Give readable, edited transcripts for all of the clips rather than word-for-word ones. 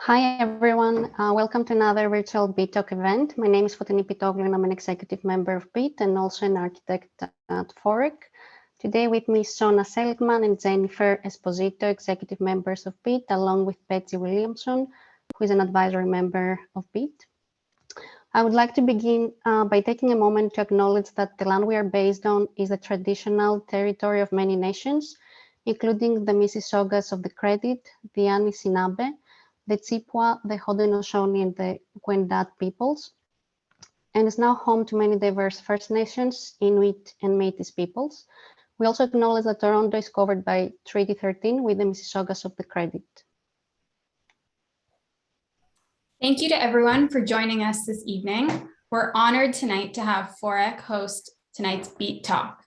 Hi everyone, welcome to another virtual BEAT Talk event. My name is Fotini Pitoglu and I'm an executive member of BEAT and also an architect at FORREC. Today with me is Sona Seligman and Jennifer Esposito, executive members of BEAT, along with Betsy Williamson, who is an advisory member of BEAT. I would like to begin by taking a moment to acknowledge that the land we are based on is the traditional territory of many nations, including the Mississaugas of the Credit, the Anishinaabe, the Chippewa, the Haudenosaunee, and the Wendat peoples, and is now home to many diverse First Nations, Inuit, and Métis peoples. We also acknowledge that Toronto is covered by Treaty 13 with the Mississaugas of the Credit. Thank you to everyone for joining us this evening. We're honored tonight to have FORREC host tonight's BEAT Talk.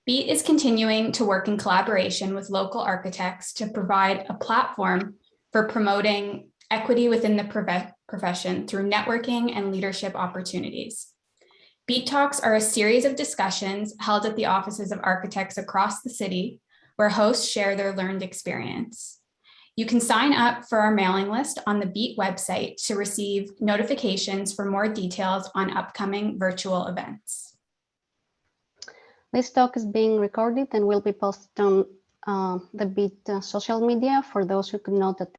BEAT is continuing to work in collaboration with local architects to provide a platform for promoting equity within the profession through networking and leadership opportunities. BEAT Talks are a series of discussions held at the offices of architects across the city, where hosts share their learned experience. You can sign up for our mailing list on the BEAT website to receive notifications for more details on upcoming virtual events. This talk is being recorded and will be posted on the BEAT social media for those who could not attend.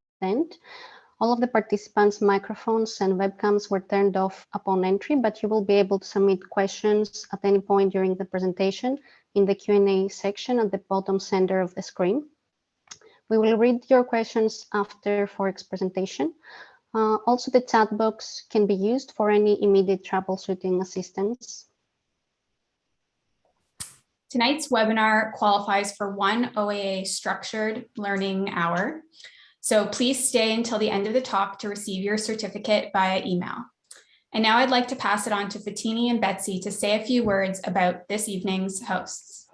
All of the participants' microphones and webcams were turned off upon entry, but you will be able to submit questions at any point during the presentation in the Q&A section at the bottom center of the screen. We will read your questions after FORREC's presentation. Also, the chat box can be used for any immediate troubleshooting assistance. Tonight's webinar qualifies for one OAA structured learning hour. So please stay until the end of the talk to receive your certificate via email. And now I'd like to pass it on to Fotini and Betsy to say a few words about this evening's hosts.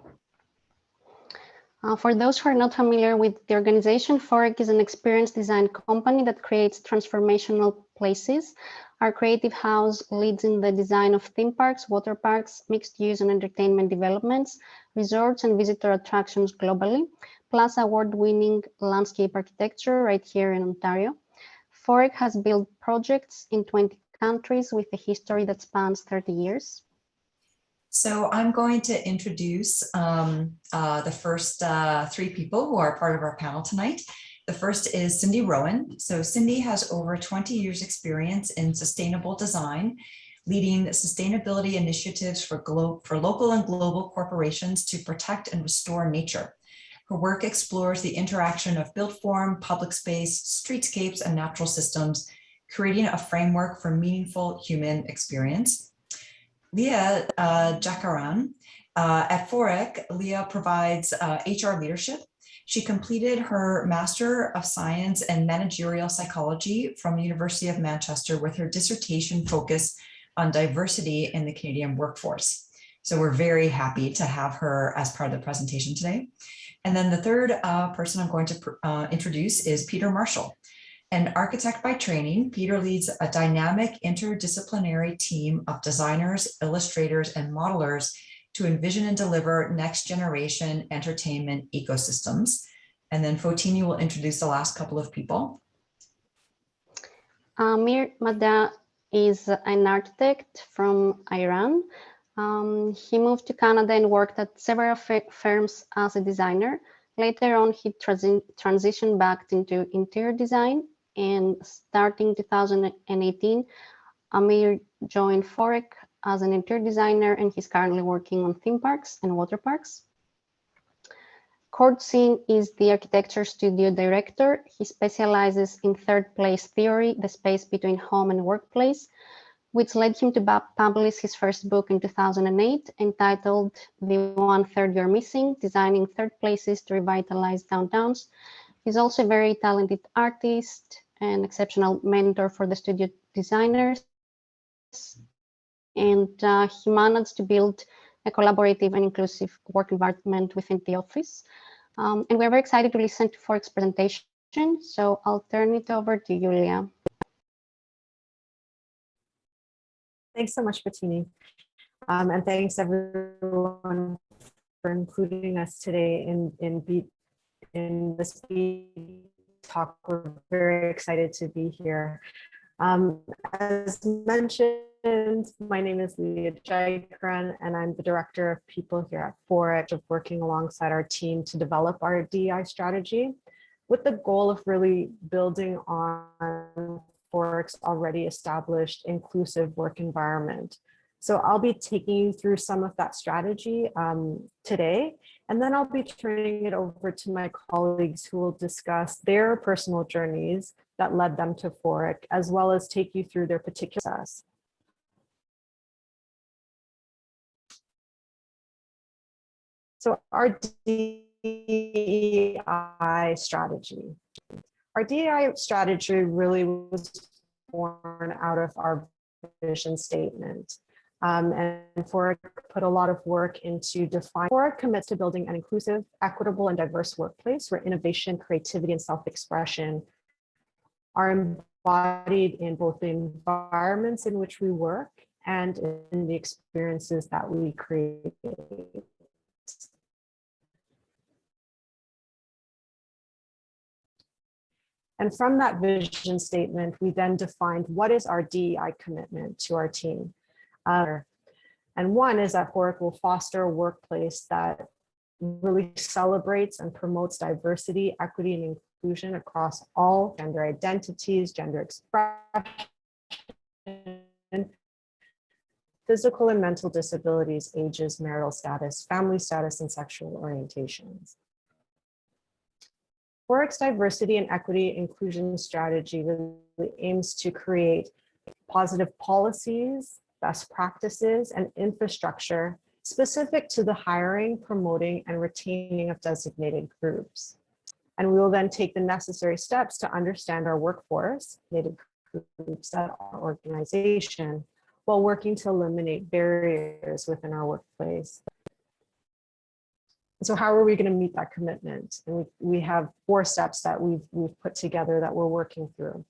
For those who are not familiar with the organization, FORREC is an experience design company that creates transformational places. Our creative house leads in the design of theme parks, water parks, mixed use and entertainment developments, resorts and visitor attractions globally, plus award-winning landscape architecture right here in Ontario. FORREC has built projects in 20 countries with a history that spans 30 years. So I'm going to introduce the first three people who are part of our panel tonight. The first is Cindi Rowan. So Cindi has over 20 years experience in sustainable design, leading sustainability initiatives for local and global corporations to protect and restore nature. Her work explores the interaction of built form, public space, streetscapes, and natural systems, creating a framework for meaningful human experience. Leah Jaikaran. At FORREC, Leah provides HR leadership. She completed her Master of Science in Managerial Psychology from the University of Manchester with her dissertation focus on diversity in the Canadian workforce. So we're very happy to have her as part of the presentation today. And then the third person I'm going to introduce is Peter Marshall. An architect by training, Peter leads a dynamic interdisciplinary team of designers, illustrators, and modelers to envision and deliver next generation entertainment ecosystems. And then Fotini will introduce the last couple of people. Amir Maddah is an architect from Iran. He moved to Canada and worked at several firms as a designer. Later on, he transitioned back into interior design, and starting 2018, Amir joined FORREC as an interior designer, and he's currently working on theme parks and water parks. Cord Singh is the architecture studio director. He specializes in third place theory, the space between home and workplace, which led him to publish his first book in 2008, entitled The 1/3 You're Missing, Designing Third Places to Revitalize Downtowns. He's also a very talented artist and exceptional mentor for the studio designers. And he managed to build a collaborative and inclusive work environment within the office. And we're very excited to listen to FORREC's presentation. So I'll turn it over to you, Leah. Thanks so much, Fotini. And thanks everyone for including us today in this BEAT talk. We're very excited to be here. As mentioned, my name is Leah Jaikaran, and I'm the Director of People here at FORREC, working alongside our team to develop our DEI strategy with the goal of really building on FORREC's already established inclusive work environment. So I'll be taking you through some of that strategy today, and then I'll be turning it over to my colleagues who will discuss their personal journeys that led them to FORREC, as well as take you through their particular process. So our DEI strategy. Our DEI strategy really was born out of our vision statement. And FORREC put a lot of work into defining. FORREC commits to building an inclusive, equitable, and diverse workplace where innovation, creativity, and self-expression are embodied in both the environments in which we work and in the experiences that we create. And from that vision statement, we then defined what is our DEI commitment to our team. And one is that FORREC will foster a workplace that really celebrates and promotes diversity, equity, and inclusion across all gender identities, gender expression, physical and mental disabilities, ages, marital status, family status, and sexual orientations. FORREC's diversity and equity inclusion strategy really aims to create positive policies, best practices, and infrastructure specific to the hiring, promoting, and retaining of designated groups. And we will then take the necessary steps to understand our workforce, designated groups at our organization, while working to eliminate barriers within our workplace. So how are we going to meet that commitment? And we have 4 steps that we've put together that we're working through.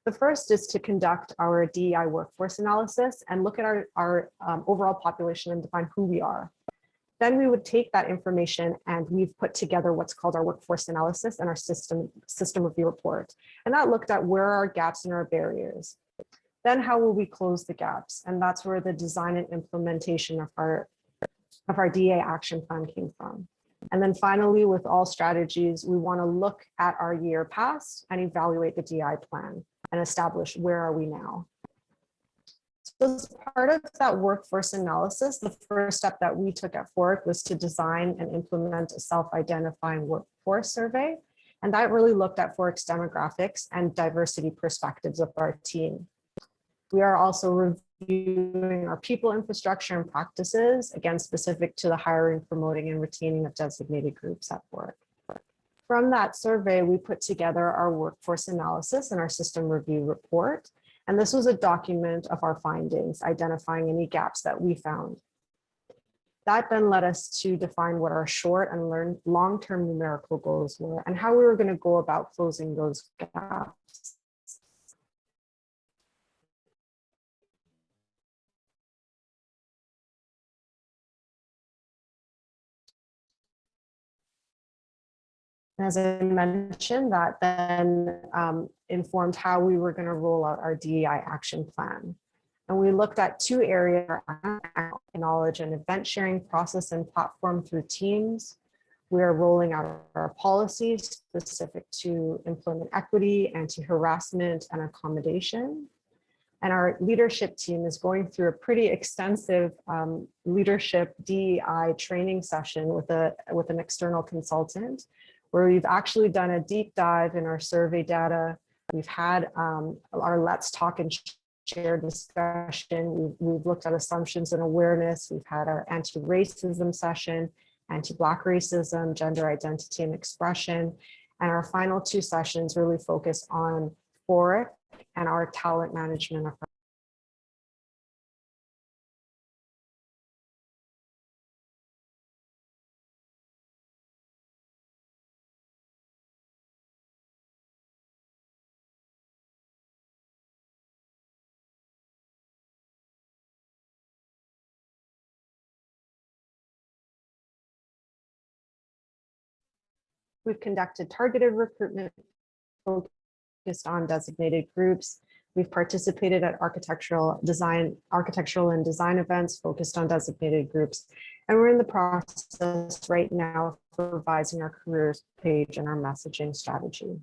The first is to conduct our DEI workforce analysis and look at our overall population and define who we are. Then we would take that information and we've put together what's called our workforce analysis and our system review report. And that looked at where are our gaps and our barriers. Then how will we close the gaps? And that's where the design and implementation of our DEI action plan came from. And then finally, with all strategies, we want to look at our year past and evaluate the DEI plan and establish where are we now. So as part of that workforce analysis, the first step that we took at FORREC was to design and implement a self-identifying workforce survey. And that really looked at FORREC's demographics and diversity perspectives of our team. We are also reviewing our people infrastructure and practices, again, specific to the hiring, promoting, and retaining of designated groups at FORREC. From that survey, we put together our workforce analysis and our system review report. And this was a document of our findings, identifying any gaps that we found. That then led us to define what our short and long-term numerical goals were and how we were going to go about closing those gaps. As I mentioned, that then informed how we were going to roll out our DEI action plan. And we looked at 2 areas: knowledge and event sharing process and platform through teams. We are rolling out our policies specific to employment equity, anti-harassment, and accommodation. And our leadership team is going through a pretty extensive leadership DEI training session with an external consultant, where we've actually done a deep dive in our survey data. We've had our Let's Talk and Share discussion. We've looked at assumptions and awareness. We've had our anti-racism session, anti-Black racism, gender identity and expression. And our final 2 sessions really focus on FORREC and our talent management. We've conducted targeted recruitment focused on designated groups. We've participated at architectural and design events focused on designated groups. And we're in the process right now of revising our careers page and our messaging strategy.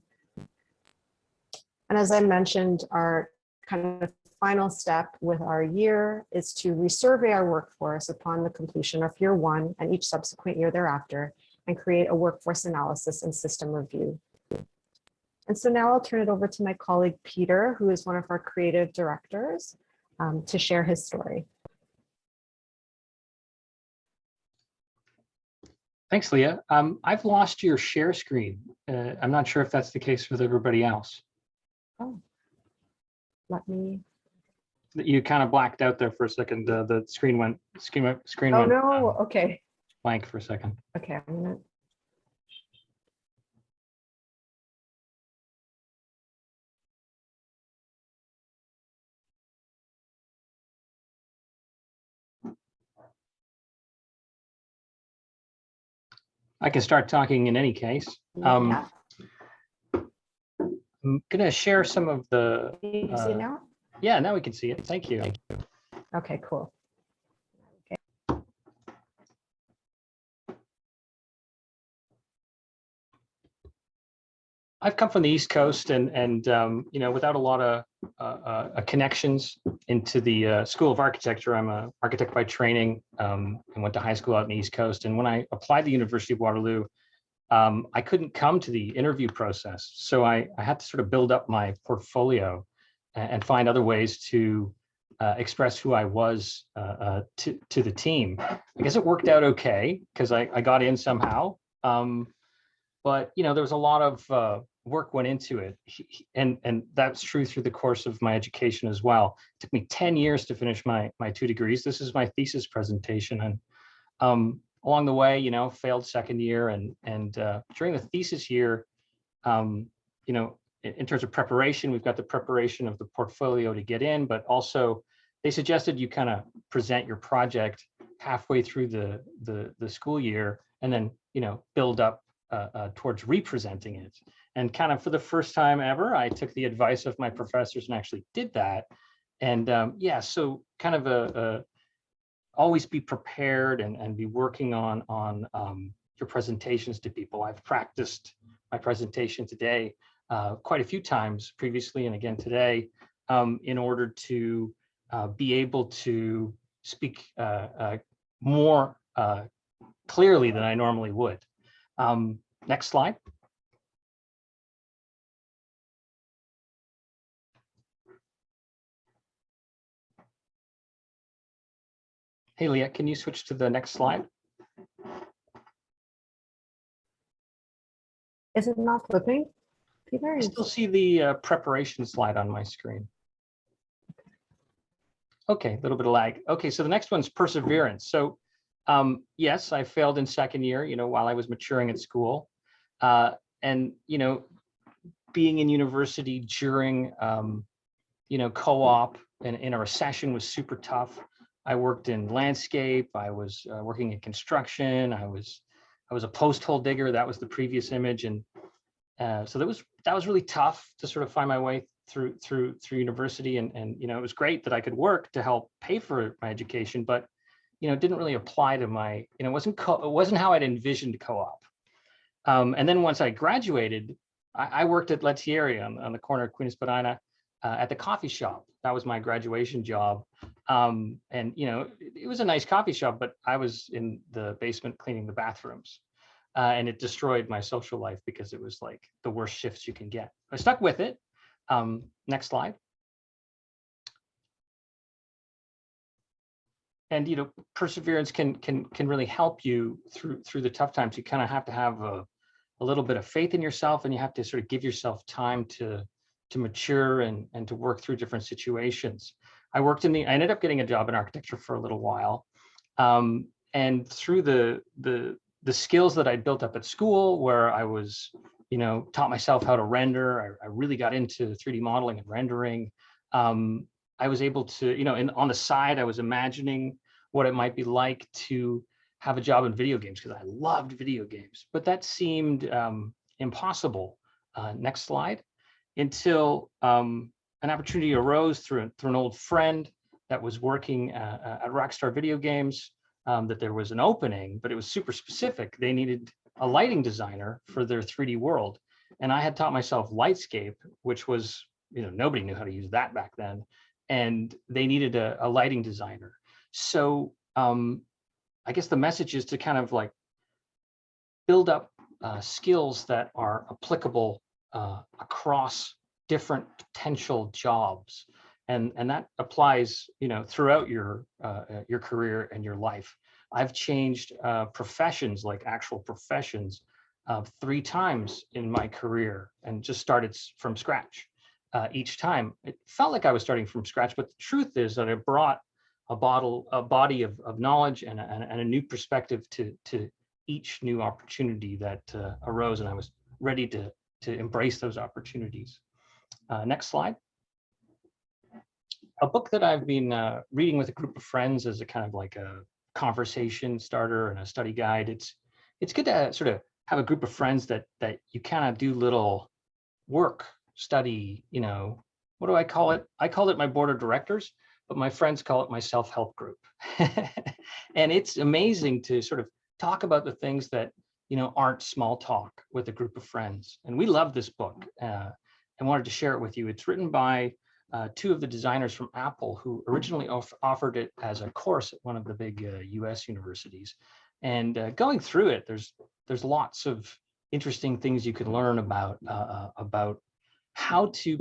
And as I mentioned, our kind of final step with our year is to resurvey our workforce upon the completion of year one and each subsequent year thereafter, and create a workforce analysis and system review. And so now I'll turn it over to my colleague, Peter, who is one of our creative directors, to share his story. Thanks, Leah. I've lost your share screen. I'm not sure if that's the case with everybody else. Oh, let me. You kind of blacked out there for a second. The screen went. Oh went, no. Okay. Blank for a second. Okay. I'm gonna. I can start talking in any case. Yeah. I'm going to share some of the. Can you see it now? Yeah, now we can see it. Thank you. Okay, cool. I've come from the East Coast, and you know, without a lot of connections into the School of Architecture. I'm an architect by training, and went to high school out in the East Coast. And when I applied to the University of Waterloo, I couldn't come to the interview process, so I had to sort of build up my portfolio and find other ways to express who I was to the team. I guess it worked out okay because I got in somehow. But you know, there was a lot of work went into it, and that's true through the course of my education as well. It took me 10 years to finish my 2 degrees. This is my thesis presentation, and along the way, you know, failed second year, and during the thesis year, you know, in terms of preparation, we've got the preparation of the portfolio to get in, but also they suggested you kind of present your project halfway through the school year, and then, you know, build up towards representing it. And kind of for the first time ever, I took the advice of my professors and actually did that. And yeah, so kind of always be prepared and be working on your presentations to people. I've practiced my presentation today quite a few times previously and again today in order to be able to speak more clearly than I normally would. Next slide. Hey, Leah, can you switch to the next slide? Is it not flipping, Peter? I still see the preparation slide on my screen. Okay, a little bit of lag. Okay, so the next one's perseverance. So yes, I failed in second year, you know, while I was maturing at school. And, you know, being in university during, you know, co-op and in a recession was super tough. I worked in landscape. I was working in construction. I was a post hole digger. That was the previous image, and so that was really tough to sort of find my way through university. And you know, it was great that I could work to help pay for my education, but you know, it didn't really apply to my, you know, it wasn't how I'd envisioned co-op. And then once I graduated, I worked at Lettieri on the corner of Queen Spadina at the coffee shop. That was my graduation job. And, you know, it was a nice coffee shop, but I was in the basement cleaning the bathrooms. And it destroyed my social life because it was like the worst shifts you can get. I stuck with it. Next slide. And, you know, perseverance can really help you through the tough times. You kind of have to have a little bit of faith in yourself, and you have to sort of give yourself time to mature and to work through different situations. I ended up getting a job in architecture for a little while. And through the skills that I built up at school, where I was, you know, taught myself how to render, I really got into 3D modeling and rendering. I was able to, you know, on the side, I was imagining what it might be like to have a job in video games because I loved video games, but that seemed impossible. Next slide. until an opportunity arose through an old friend that was working at Rockstar Video Games, that there was an opening, but it was super specific. They needed a lighting designer for their 3D world. And I had taught myself Lightscape, which was, nobody knew how to use that back then. And they needed a lighting designer. So I guess the message is to kind of like build up skills that are applicable across different potential jobs. And that applies, throughout your career and your life. I've changed professions, like actual professions, 3 times in my career, and just started from scratch. Each time it felt like I was starting from scratch, but the truth is that I brought a body of knowledge and a new perspective to each new opportunity that arose, and I was ready to embrace those opportunities. Next slide. A book that I've been reading with a group of friends as a kind of like a conversation starter and a study guide. It's good to sort of have a group of friends that you kind of do little work, study, what do I call it? I call it my board of directors, but my friends call it my self-help group. And it's amazing to sort of talk about the things that, aren't small talk with a group of friends. And we love this book and wanted to share it with you. It's written by 2 of the designers from Apple, who originally offered it as a course at one of the big US universities. And going through it, there's lots of interesting things you can learn about how to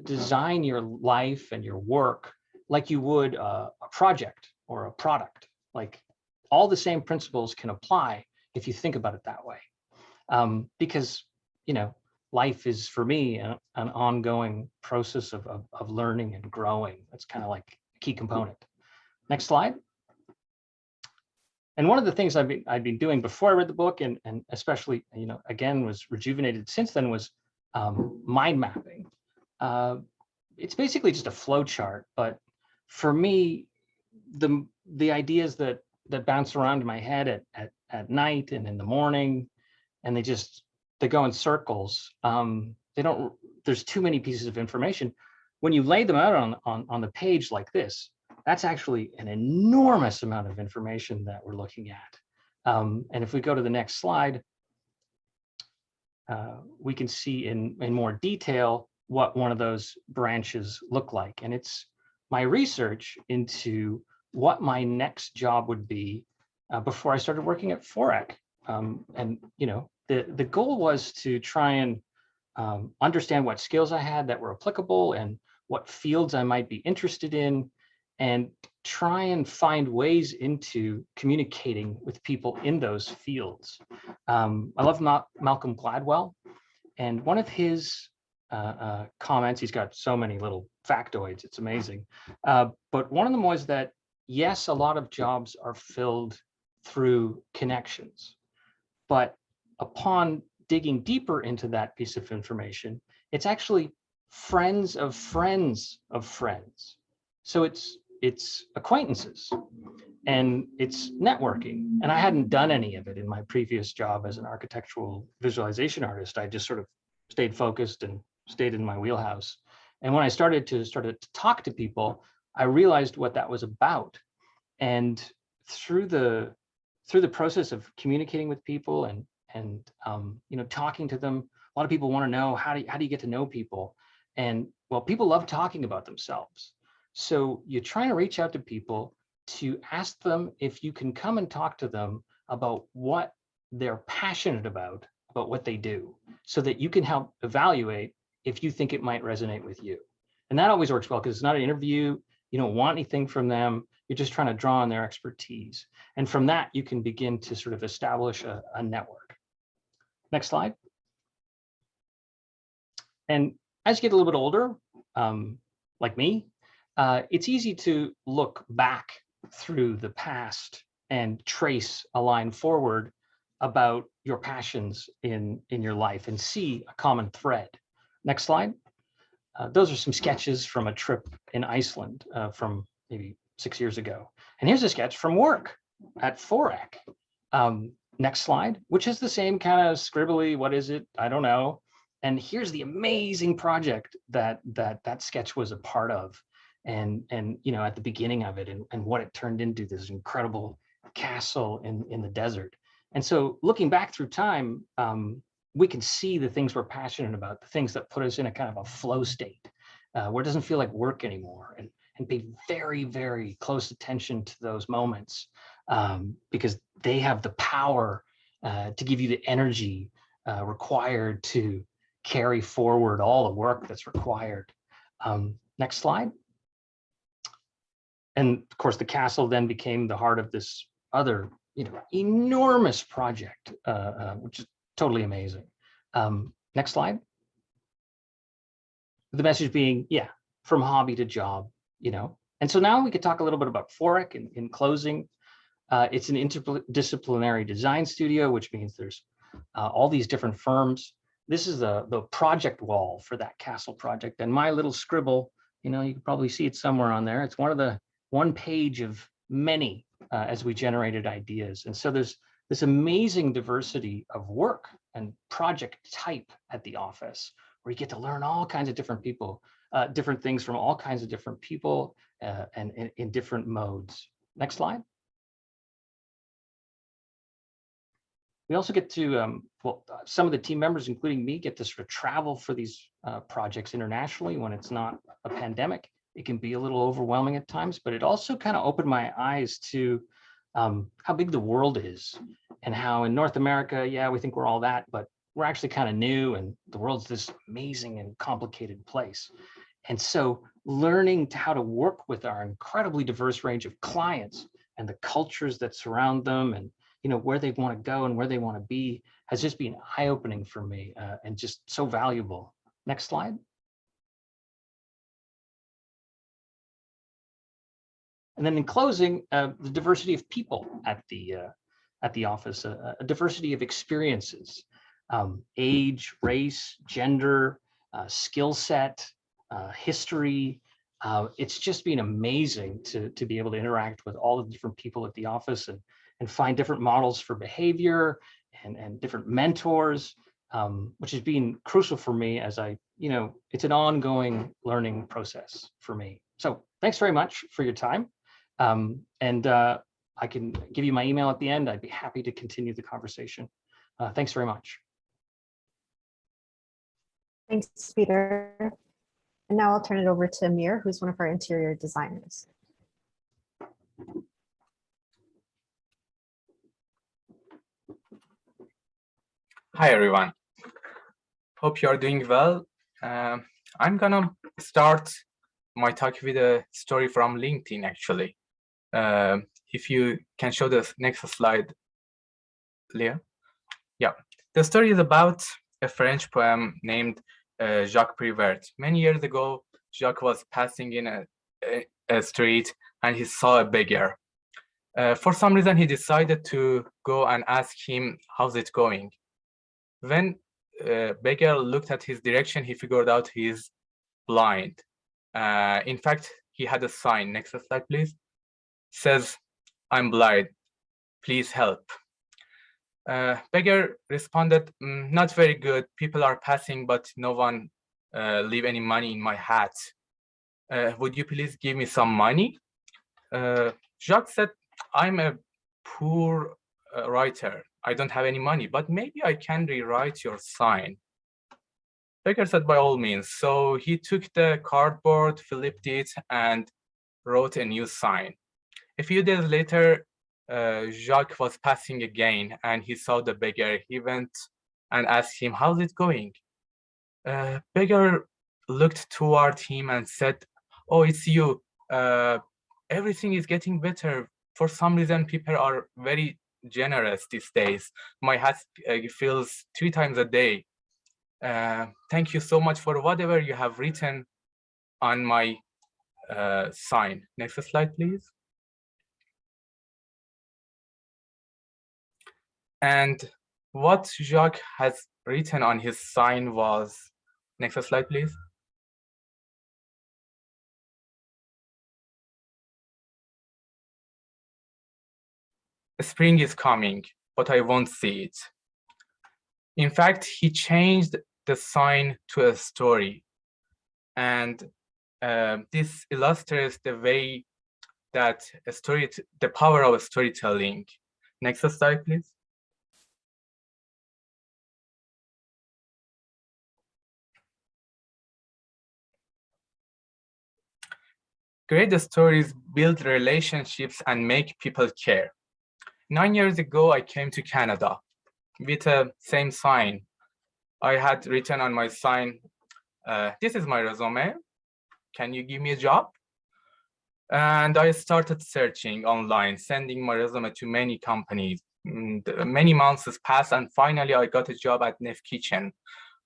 design your life and your work like you would a project or a product. Like all the same principles can apply if you think about it that way. Because, life is, for me, an ongoing process of learning and growing. That's kind of like a key component. Next slide. And one of the things I've been doing before I read the book, and especially, again, was rejuvenated since then, was mind mapping. It's basically just a flow chart, but for me, the ideas that bounce around in my head at night and in the morning, and they go in circles. There's too many pieces of information. When you lay them out on the page like this, that's actually an enormous amount of information that we're looking at. And if we go to the next slide, we can see in more detail what one of those branches look like. And it's my research into what my next job would be before I started working at FORREC. And the goal was to try and understand what skills I had that were applicable and what fields I might be interested in, and try and find ways into communicating with people in those fields. I love Malcolm Gladwell, and one of his comments, he's got so many little factoids, it's amazing. But one of them was that, yes, a lot of jobs are filled through connections, but upon digging deeper into that piece of information, it's actually friends of friends of friends. So it's acquaintances and it's networking. And I hadn't done any of it in my previous job as an architectural visualization artist. I just sort of stayed focused and stayed in my wheelhouse. And when I started to talk to people, I realized what that was about. And through the process of communicating with people and talking to them, a lot of people want to know, how do you get to know people? And well, people love talking about themselves. So you're trying to reach out to people to ask them if you can come and talk to them about what they're passionate about what they do, so that you can help evaluate if you think it might resonate with you. And that always works well, because it's not an interview. You don't want anything from them. You're just trying to draw on their expertise. And from that, you can begin to sort of establish a network. Next slide. And as you get a little bit older, like me, it's easy to look back through the past and trace a line forward about your passions in your life and see a common thread. Next slide. Those are some sketches from a trip in Iceland from maybe 6 years ago. And here's a sketch from work at FORREC. Next slide, which is the same kind of scribbly, what is it? I don't know. And here's the amazing project that sketch was a part of, and you know, at the beginning of it, and what it turned into, this incredible castle in the desert. And so looking back through time, we can see the things we're passionate about, the things that put us in a kind of a flow state, where it doesn't feel like work anymore, and pay very, very close attention to those moments, because they have the power to give you the energy required to carry forward all the work that's required. Next slide. And of course, the castle then became the heart of this other, you know, enormous project, which is totally amazing. Next slide. The message being, yeah, from hobby to job, you know. And so now we could talk a little bit about FORREC in closing. It's an interdisciplinary design studio, which means there's all these different firms. This is the project wall for that castle project. And my little scribble, you know, you can probably see it somewhere on there. It's one page of many as we generated ideas. And so there's this amazing diversity of work and project type at the office, where you get to learn all kinds of different people, different things from all kinds of different people, and in different modes. Next slide. We also get to, some of the team members, including me, get to sort of travel for these projects internationally when it's not a pandemic. It can be a little overwhelming at times, but it also kind of opened my eyes to how big the world is, and how in North America, yeah, we think we're all that, but we're actually kind of new, and the world's this amazing and complicated place. And so learning how to work with our incredibly diverse range of clients and the cultures that surround them, and you know, where they want to go and where they want to be, has just been eye-opening for me, and just so valuable. Next slide. And then in closing, the diversity of people at the office, a diversity of experiences, age, race, gender, skill set, history. It's just been amazing to be able to interact with all the different people at the office, and find different models for behavior, and different mentors, which has been crucial for me as you know, it's an ongoing learning process for me. So thanks very much for your time. And I can give you my email at the end. I'd be happy to continue the conversation. Thanks very much. Thanks, Peter. And now I'll turn it over to Amir, who's one of our interior designers. Hi, everyone. Hope you are doing well. I'm gonna start my talk with a story from LinkedIn, actually. If you can show the next slide, Leah. Yeah, the story is about a French poem named Jacques Prévert. Many years ago, Jacques was passing in a street, and he saw a beggar. For some reason, he decided to go and ask him, how's it going? When beggar looked at his direction, he figured out he's blind. In fact, he had a sign. Next slide, please. Says, I'm blind, please help. Beggar responded, not very good. People are passing, but no one leave any money in my hat. Would you please give me some money? Jacques said, I'm a poor writer. I don't have any money, but maybe I can rewrite your sign. Beggar said, by all means. So he took the cardboard, flipped it, and wrote a new sign. A few days later, Jacques was passing again, and he saw the beggar. He went and asked him, how's it going? Beggar looked toward him and said, oh, it's you. Everything is getting better. For some reason, people are very generous these days. My hat fills 3 times a day. Thank you so much for whatever you have written on my sign. Next slide, please. And what Jacques has written on his sign was, next slide, please. Spring is coming, but I won't see it. In fact, he changed the sign to a story. And this illustrates the way that the power of storytelling. Next slide, please. Great stories build relationships and make people care. 9 years ago, I came to Canada with the same sign. I had written on my sign, this is my resume. Can you give me a job? And I started searching online, sending my resume to many companies. Many months passed, and finally I got a job at Nef Kitchen.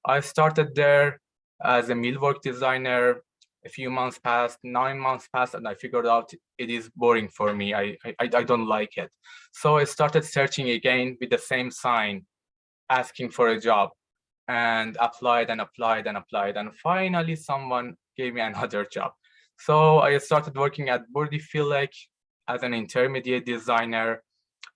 I started there as a millwork designer. A few months passed, 9 months passed, and I figured out it is boring for me. I don't like it. So I started searching again with the same sign, asking for a job, and applied and applied and applied. And finally, someone gave me another job. So I started working at FORREC as an intermediate designer,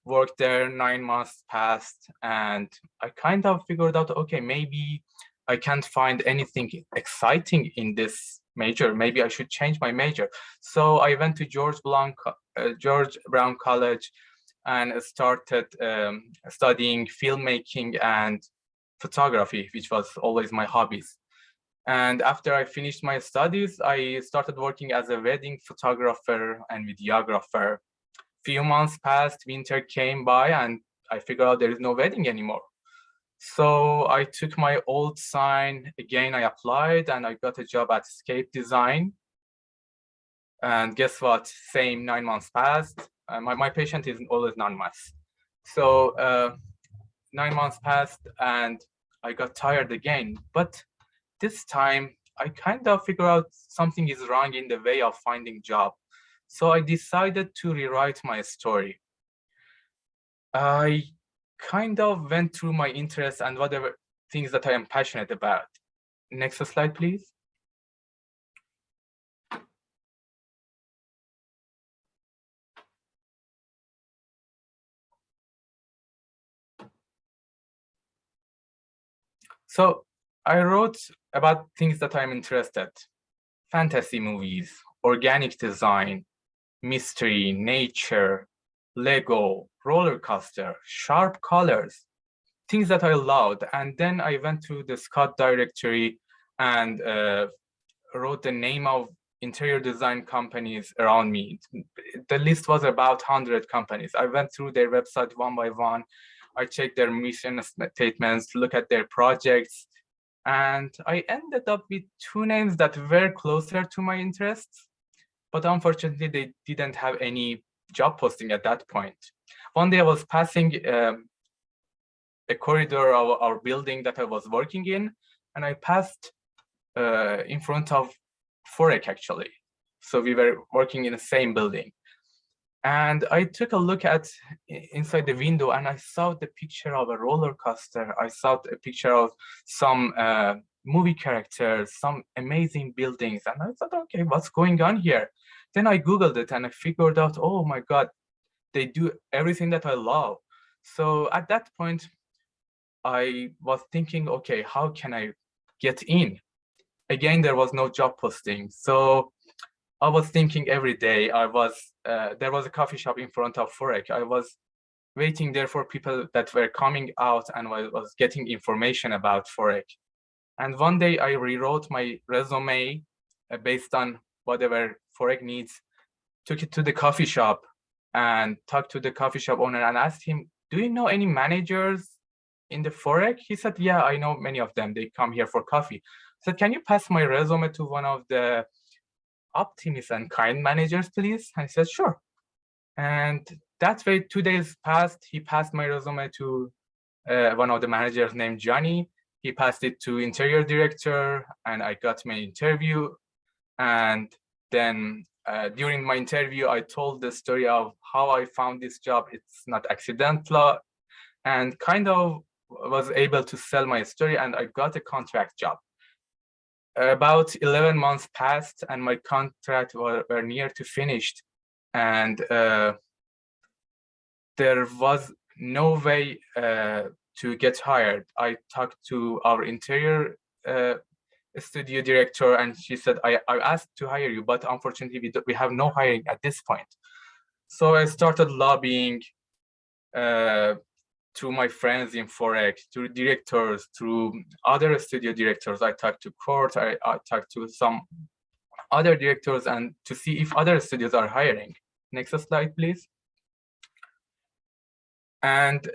worked there, 9 months passed, and I kind of figured out, okay, maybe I can't find anything exciting in this major. Maybe I should change my major. So I went to George Brown College and started studying filmmaking and photography, which was always my hobbies. And after I finished my studies, I started working as a wedding photographer and videographer. Few months passed, winter came by, and I figured out there is no wedding anymore. So I took my old sign again, I applied, and I got a job at Scape Design. And guess what? Same 9 months passed. My patient is always 9 months. So 9 months passed, and I got tired again. But this time, I kind of figured out something is wrong in the way of finding job. So I decided to rewrite my story. I kind of went through my interests and whatever things that I am passionate about. Next slide, please. So I wrote about things that I'm interested: fantasy movies, organic design, mystery, nature, Lego, roller coaster, sharp colors, things that I loved. And then I went to the Scott directory and wrote the name of interior design companies around me. The list was about 100 companies. I went through their website one by one. I checked their mission statements, look at their projects, and I ended up with 2 names that were closer to my interests, but unfortunately they didn't have any job posting at that point. One day I was passing a corridor of our building that I was working in, and I passed in front of FORREC actually. So we were working in the same building. And I took a look at inside the window, and I saw the picture of a roller coaster. I saw a picture of some movie characters, some amazing buildings. And I thought, okay, what's going on here? Then I Googled it and I figured out, oh my God, they do everything that I love. So at that point, I was thinking, okay, how can I get in? Again, there was no job posting. So I was thinking every day. There was a coffee shop in front of FORREC. I was waiting there for people that were coming out, and I was getting information about FORREC. And one day I rewrote my resume based on whatever FORREC needs, took it to the coffee shop and talked to the coffee shop owner and asked him, do you know any managers in the FORREC? He said, yeah, I know many of them. They come here for coffee. I said, can you pass my resume to one of the optimist and kind managers, please? And he said, sure. And that way, 2 days passed. He passed my resume to one of the managers named Johnny. He passed it to interior director, and I got my interview. And then during my interview, I told the story of how I found this job. It's not accidental, and kind of was able to sell my story, and I got a contract job. About 11 months passed, and my contract were near to finished, and there was no way to get hired, I talked to our interior studio director, and she said, I asked to hire you, but unfortunately we have no hiring at this point. So I started lobbying through my friends in FORREC, through directors, through other studio directors. I talked to court, I talked to some other directors, and to see if other studios are hiring. Next slide, please. And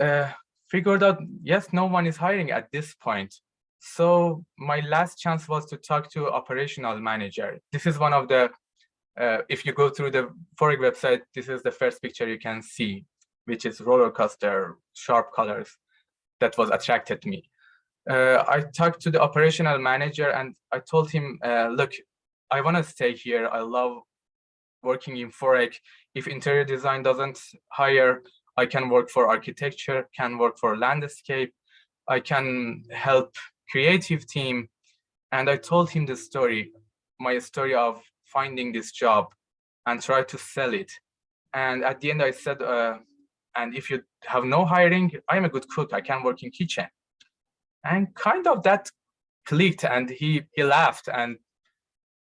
figured out, yes, no one is hiring at this point. So my last chance was to talk to operational manager. This is one of the, if you go through the FORREC website, this is the first picture you can see, which is roller coaster, sharp colors. That was attracted me. I talked to the operational manager and I told him, look, I want to stay here. I love working in FORREC. If interior design doesn't hire, I can work for architecture, can work for landscape. I can help creative team. And I told him the story, my story of finding this job and try to sell it. And at the end I said, and if you have no hiring, I'm a good cook, I can work in kitchen. And kind of that clicked, and he laughed and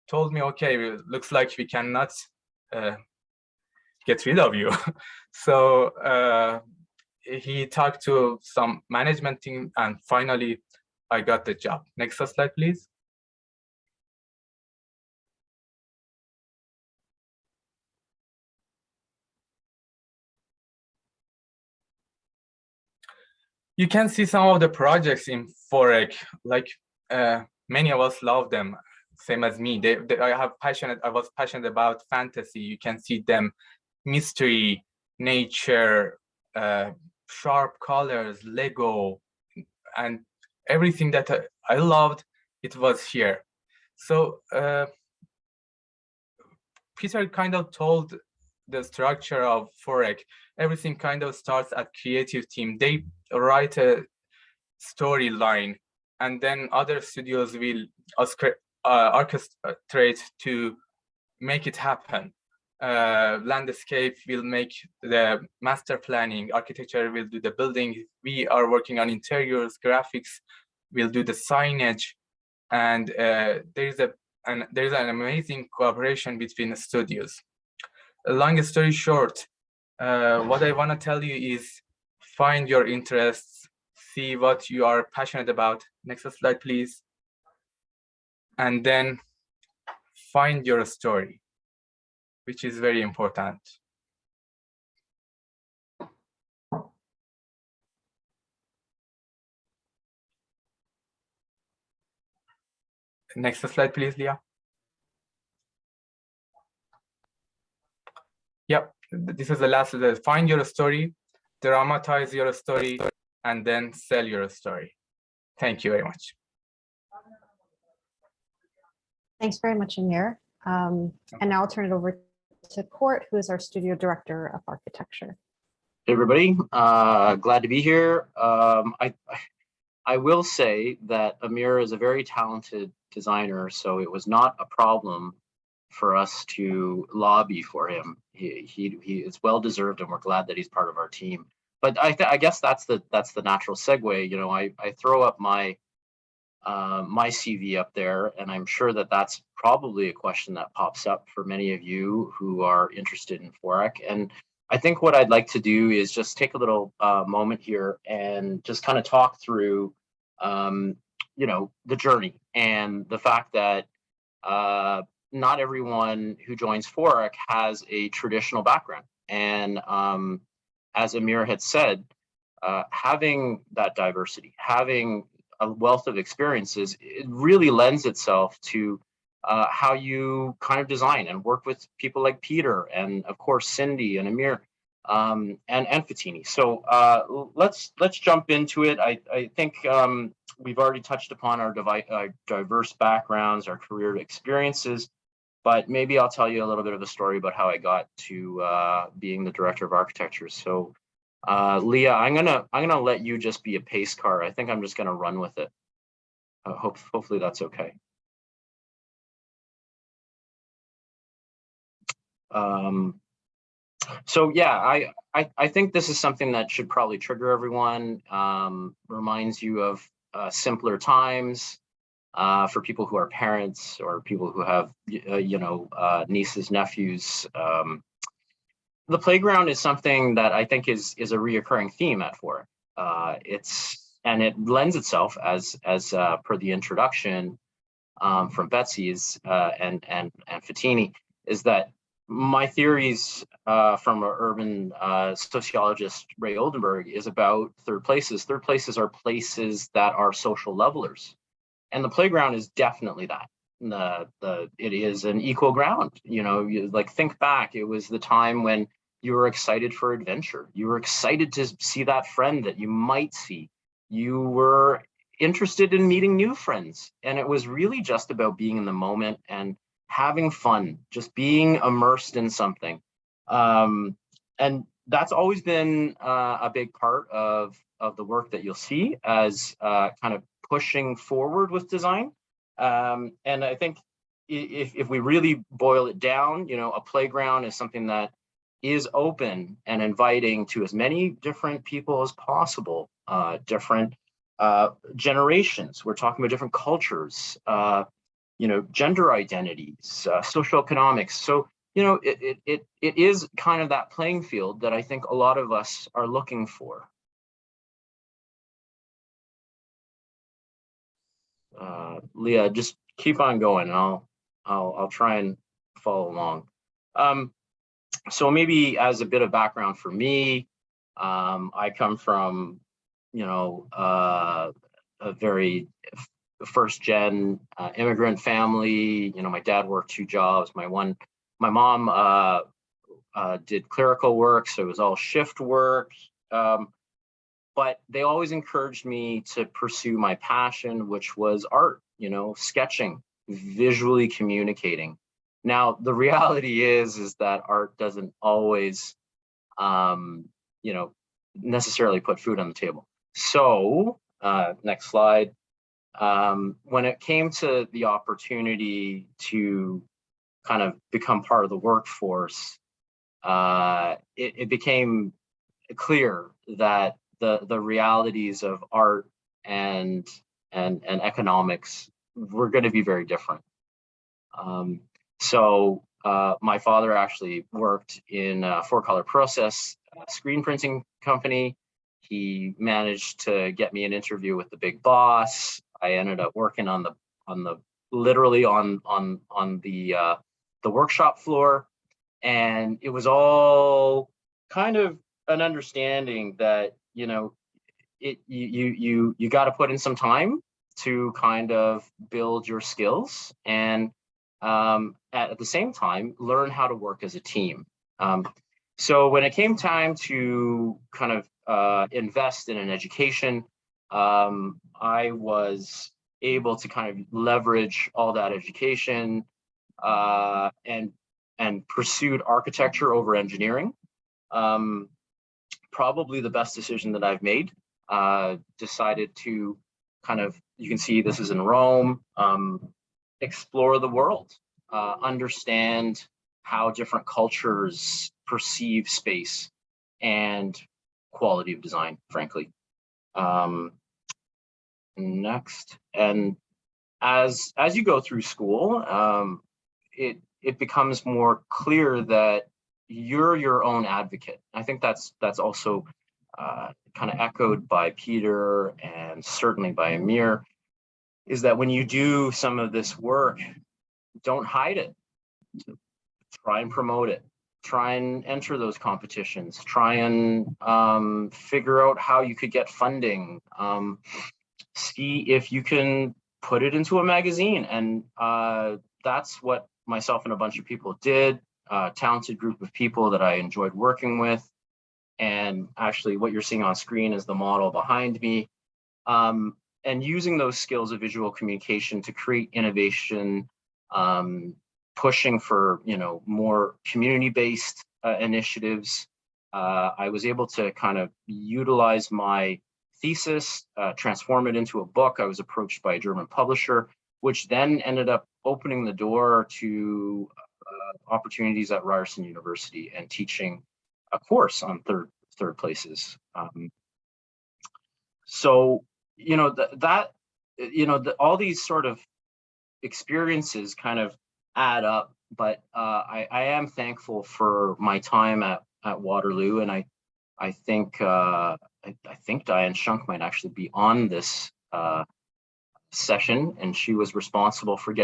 told me, okay, it looks like we cannot get rid of you. So he talked to some management team, and finally I got the job. Next slide, please. You can see some of the projects in FORREC, like many of us love them, same as me. I was passionate about fantasy. You can see them, mystery, nature, sharp colors, Lego, and everything that I loved, it was here. So Peter kind of told the structure of FORREC. Everything kind of starts at creative team. They write a storyline, and then other studios will orchestrate to make it happen. Landscape will make the master planning, architecture will do the building, we are working on interiors, graphics will do the signage, and there's an amazing cooperation between the studios. Long story short, what I want to tell you is find your interests, see what you are passionate about. Next slide, please. And then find your story, which is very important. Next slide, please, Leah. Yep, this is the last. Find your story, dramatize your story, and then sell your story. Thank you very much. Thanks very much, Amir. And now I'll turn it over to Court, who is our studio director of architecture. Hey everybody, glad to be here. I will say that Amir is a very talented designer, so it was not a problem for us to lobby for him. He is well deserved, and we're glad that he's part of our team. But I guess that's the natural segue. You know, I throw up my my CV up there, and I'm sure that that's probably a question that pops up for many of you who are interested in FORREC. And I think what I'd like to do is just take a little moment here and just kind of talk through, you know, the journey and the fact that not everyone who joins FORREC has a traditional background. And as Amir had said, having that diversity, having a wealth of experiences, it really lends itself to how you kind of design and work with people like Peter and of course Cindi and Amir and Fattini. So let's jump into it. I think we've already touched upon our diverse backgrounds, our career experiences, but maybe I'll tell you a little bit of a story about how I got to being the director of architecture. So Leah, I'm gonna let you just be a pace car. I think I'm just gonna run with it. Hopefully that's okay. So yeah, I think this is something that should probably trigger everyone, reminds you of simpler times for people who are parents or people who have, nieces, nephews. The playground is something that I think is a reoccurring theme at FORREC. It lends itself as per the introduction from Betsy's and Fatini, is that my theories from an urban sociologist, Ray Oldenburg, is about third places. Third places are places that are social levelers. And the playground is definitely that. It is an equal ground. You like think back, it was the time when you were excited for adventure. You were excited to see that friend that you might see. You were interested in meeting new friends. And it was really just about being in the moment and having fun, just being immersed in something. And that's always been a big part of the work that you'll see as kind of pushing forward with design. And I think if we really boil it down, a playground is something that is open and inviting to as many different people as possible, different generations. We're talking about different cultures, gender identities, socioeconomics. So, it is kind of that playing field that I think a lot of us are looking for. Leah, just keep on going, and I'll try and follow along. So maybe as a bit of background for me, I come from, a very first gen immigrant family. My dad worked 2 jobs. My mom did clerical work, so it was all shift work. But they always encouraged me to pursue my passion, which was art, sketching, visually communicating. Now, the reality is that art doesn't always, necessarily put food on the table. So, next slide. When it came to the opportunity to kind of become part of the workforce, it became clear that the realities of art and economics were going to be very different. So my father actually worked in a 4-color process screen printing company. He managed to get me an interview with the big boss. I ended up working on the workshop floor, and it was all kind of an understanding that you got to put in some time to kind of build your skills, and at the same time learn how to work as a team. So when it came time to kind of invest in an education, I was able to kind of leverage all that education and pursued architecture over engineering. Probably the best decision that I've made. Decided to kind of, you can see this is in Rome, explore the world, understand how different cultures perceive space and quality of design, frankly. Next, and as you go through school, it becomes more clear that you're your own advocate. I think that's also kind of echoed by Peter and certainly by Amir, is that when you do some of this work, don't hide it. Try and promote it. Try and enter those competitions. Try and figure out how you could get funding. See if you can put it into a magazine. And that's what myself and a bunch of people did. A talented group of people that I enjoyed working with. And actually what you're seeing on screen is the model behind me. And using those skills of visual communication to create innovation, pushing for more community-based initiatives. I was able to kind of utilize my thesis, transform it into a book. I was approached by a German publisher, which then ended up opening the door to opportunities at Ryerson University and teaching course on third places. So, you know, all these sort of experiences kind of add up, but I am thankful for my time at Waterloo, and I think Diane Shunk might actually be on this session, and she was responsible for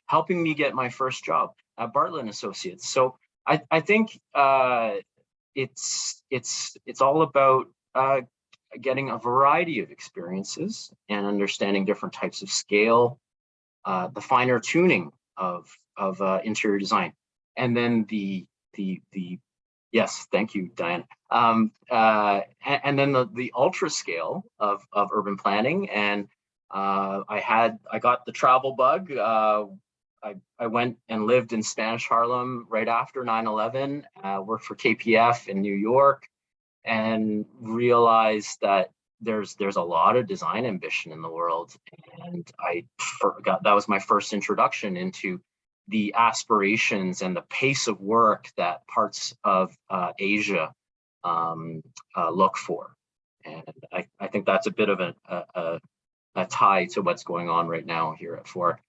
helping me get my first job at Bartlett and Associates. So I think it's all about getting a variety of experiences and understanding different types of scale, the finer tuning of interior design, and then the yes, thank you, Diane. And then the ultra scale of urban planning. And I got the travel bug. I went and lived in Spanish Harlem right after 9/11, worked for KPF in New York, and realized that there's a lot of design ambition in the world. And I forgot, that was my first introduction into the aspirations and the pace of work that parts of Asia look for. And I think that's a bit of a tie to what's going on right now here at FORREC.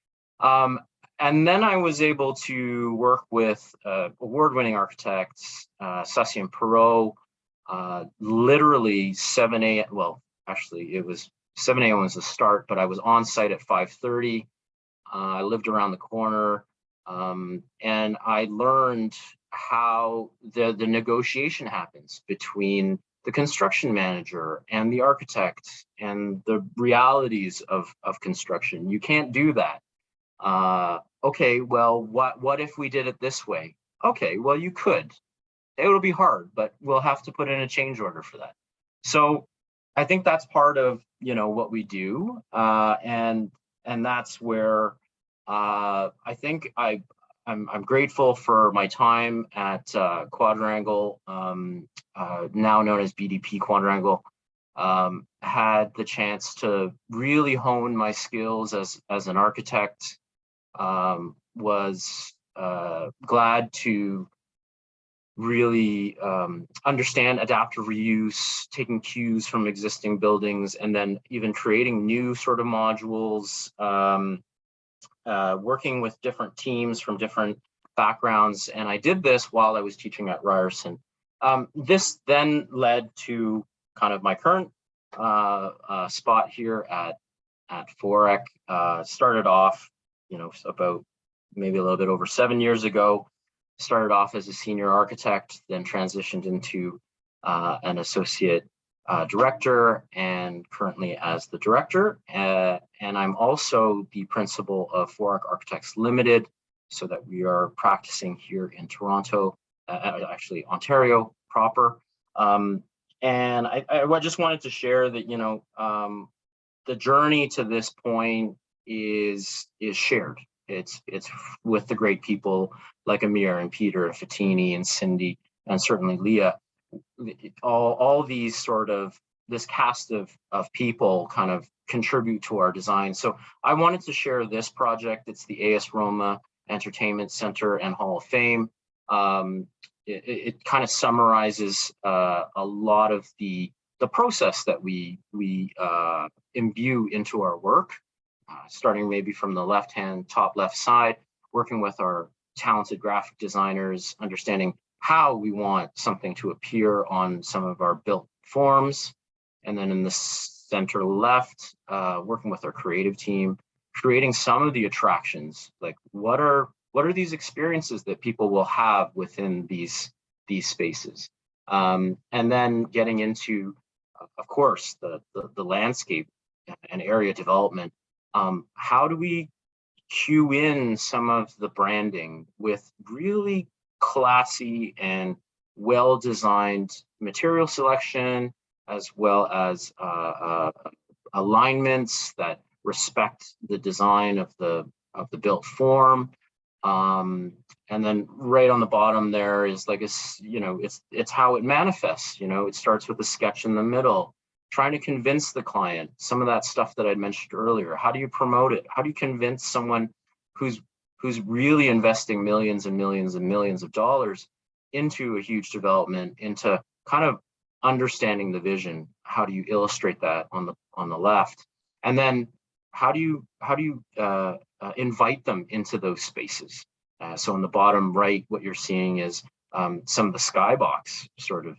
And then I was able to work with award-winning architects, Sussy and Perot, literally 7 a.m. Well, actually, it was 7 a.m. was the start, but I was on site at 5:30. I lived around the corner, and I learned how the negotiation happens between the construction manager and the architect, and the realities of construction. You can't do that. Okay, well, what if we did it this way? Okay, well, you could. It'll be hard, but we'll have to put in a change order for that. So I think that's part of, you know, what we do, and that's where I think I'm grateful for my time at Quadrangle, now known as BDP Quadrangle. Had the chance to really hone my skills as an architect. Was glad to really understand adaptive reuse, taking cues from existing buildings, and then even creating new sort of modules, working with different teams from different backgrounds. And I did this while I was teaching at Ryerson. This then led to kind of my current spot here at FORREC. Started off, you know, about maybe a little bit over 7 years ago. Started off as a senior architect, then transitioned into an associate director, and currently as the director. And I'm also the principal of FORREC Architects Limited, so that we are practicing here in Toronto, actually Ontario proper. And I just wanted to share that, you know, the journey to this point is shared. It's with the great people like Amir and Peter and Fatini and Cindy, and certainly Leah. All these sort of, this cast of people kind of contribute to our design. So I wanted to share this project. It's the AS Roma Entertainment Center and Hall of Fame. It kind of summarizes a lot of the process that we imbue into our work, starting maybe from the top left side, working with our talented graphic designers, understanding how we want something to appear on some of our built forms. And then in the center left, working with our creative team, creating some of the attractions, like what are these experiences that people will have within these spaces? And then getting into, of course, the landscape and area development. How do we cue in some of the branding with really classy and well-designed material selection, as well as alignments that respect the design of the built form. And then right on the bottom there is like, it's how it manifests. You know, it starts with a sketch in the middle, trying to convince the client, some of that stuff that I mentioned earlier. How do you promote it? How do you convince someone who's really investing millions and millions and millions of dollars into a huge development, into kind of understanding the vision. How do you illustrate that on the left? And then how do you invite them into those spaces? So on the bottom right, what you're seeing is some of the skybox sort of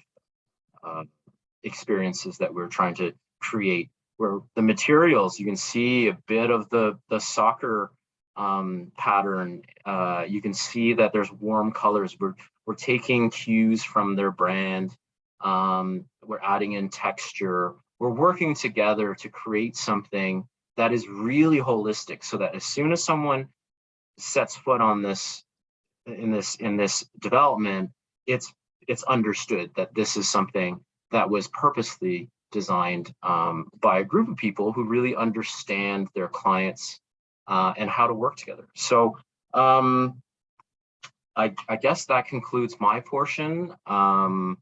experiences that we're trying to create, where the materials, you can see a bit of the soccer pattern. You can see that there's warm colors. We're taking cues from their brand. We're adding in texture. We're working together to create something that is really holistic, so that as soon as someone sets foot on this in this development, it's understood that this is something that was purposely designed by a group of people who really understand their clients and how to work together. So I guess that concludes my portion. I'm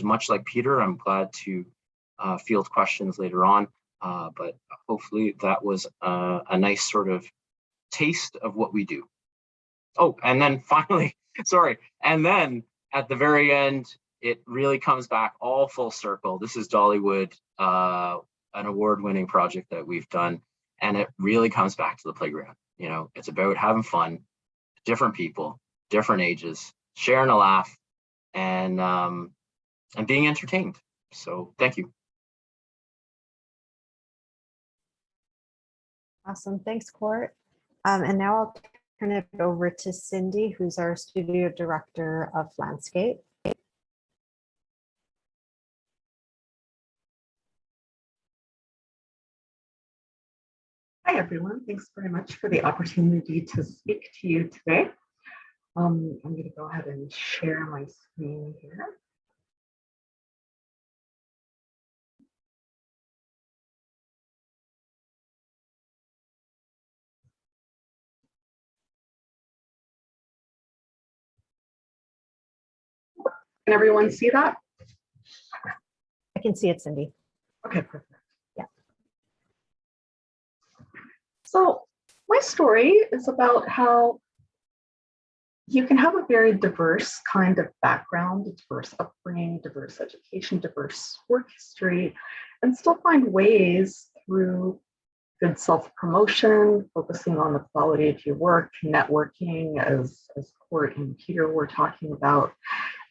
much like Peter, I'm glad to field questions later on, but hopefully that was a nice sort of taste of what we do. Oh, and then finally, sorry, and then at the very end, it really comes back all full circle. This is Dollywood, an award-winning project that we've done, and it really comes back to the playground. You know, it's about having fun, different people, different ages, sharing a laugh, and being entertained. So thank you. Awesome, thanks, Court. And now I'll turn it over to Cindi, who's our studio director of landscape. Hi, everyone. Thanks very much for the opportunity to speak to you today. I'm going to go ahead and share my screen here. Can everyone see that? I can see it, Cindi. Okay, perfect. Yeah. So my story is about how you can have a very diverse kind of background, diverse upbringing, diverse education, diverse work history, and still find ways through good self-promotion, focusing on the quality of your work, networking, as Court and Peter were talking about,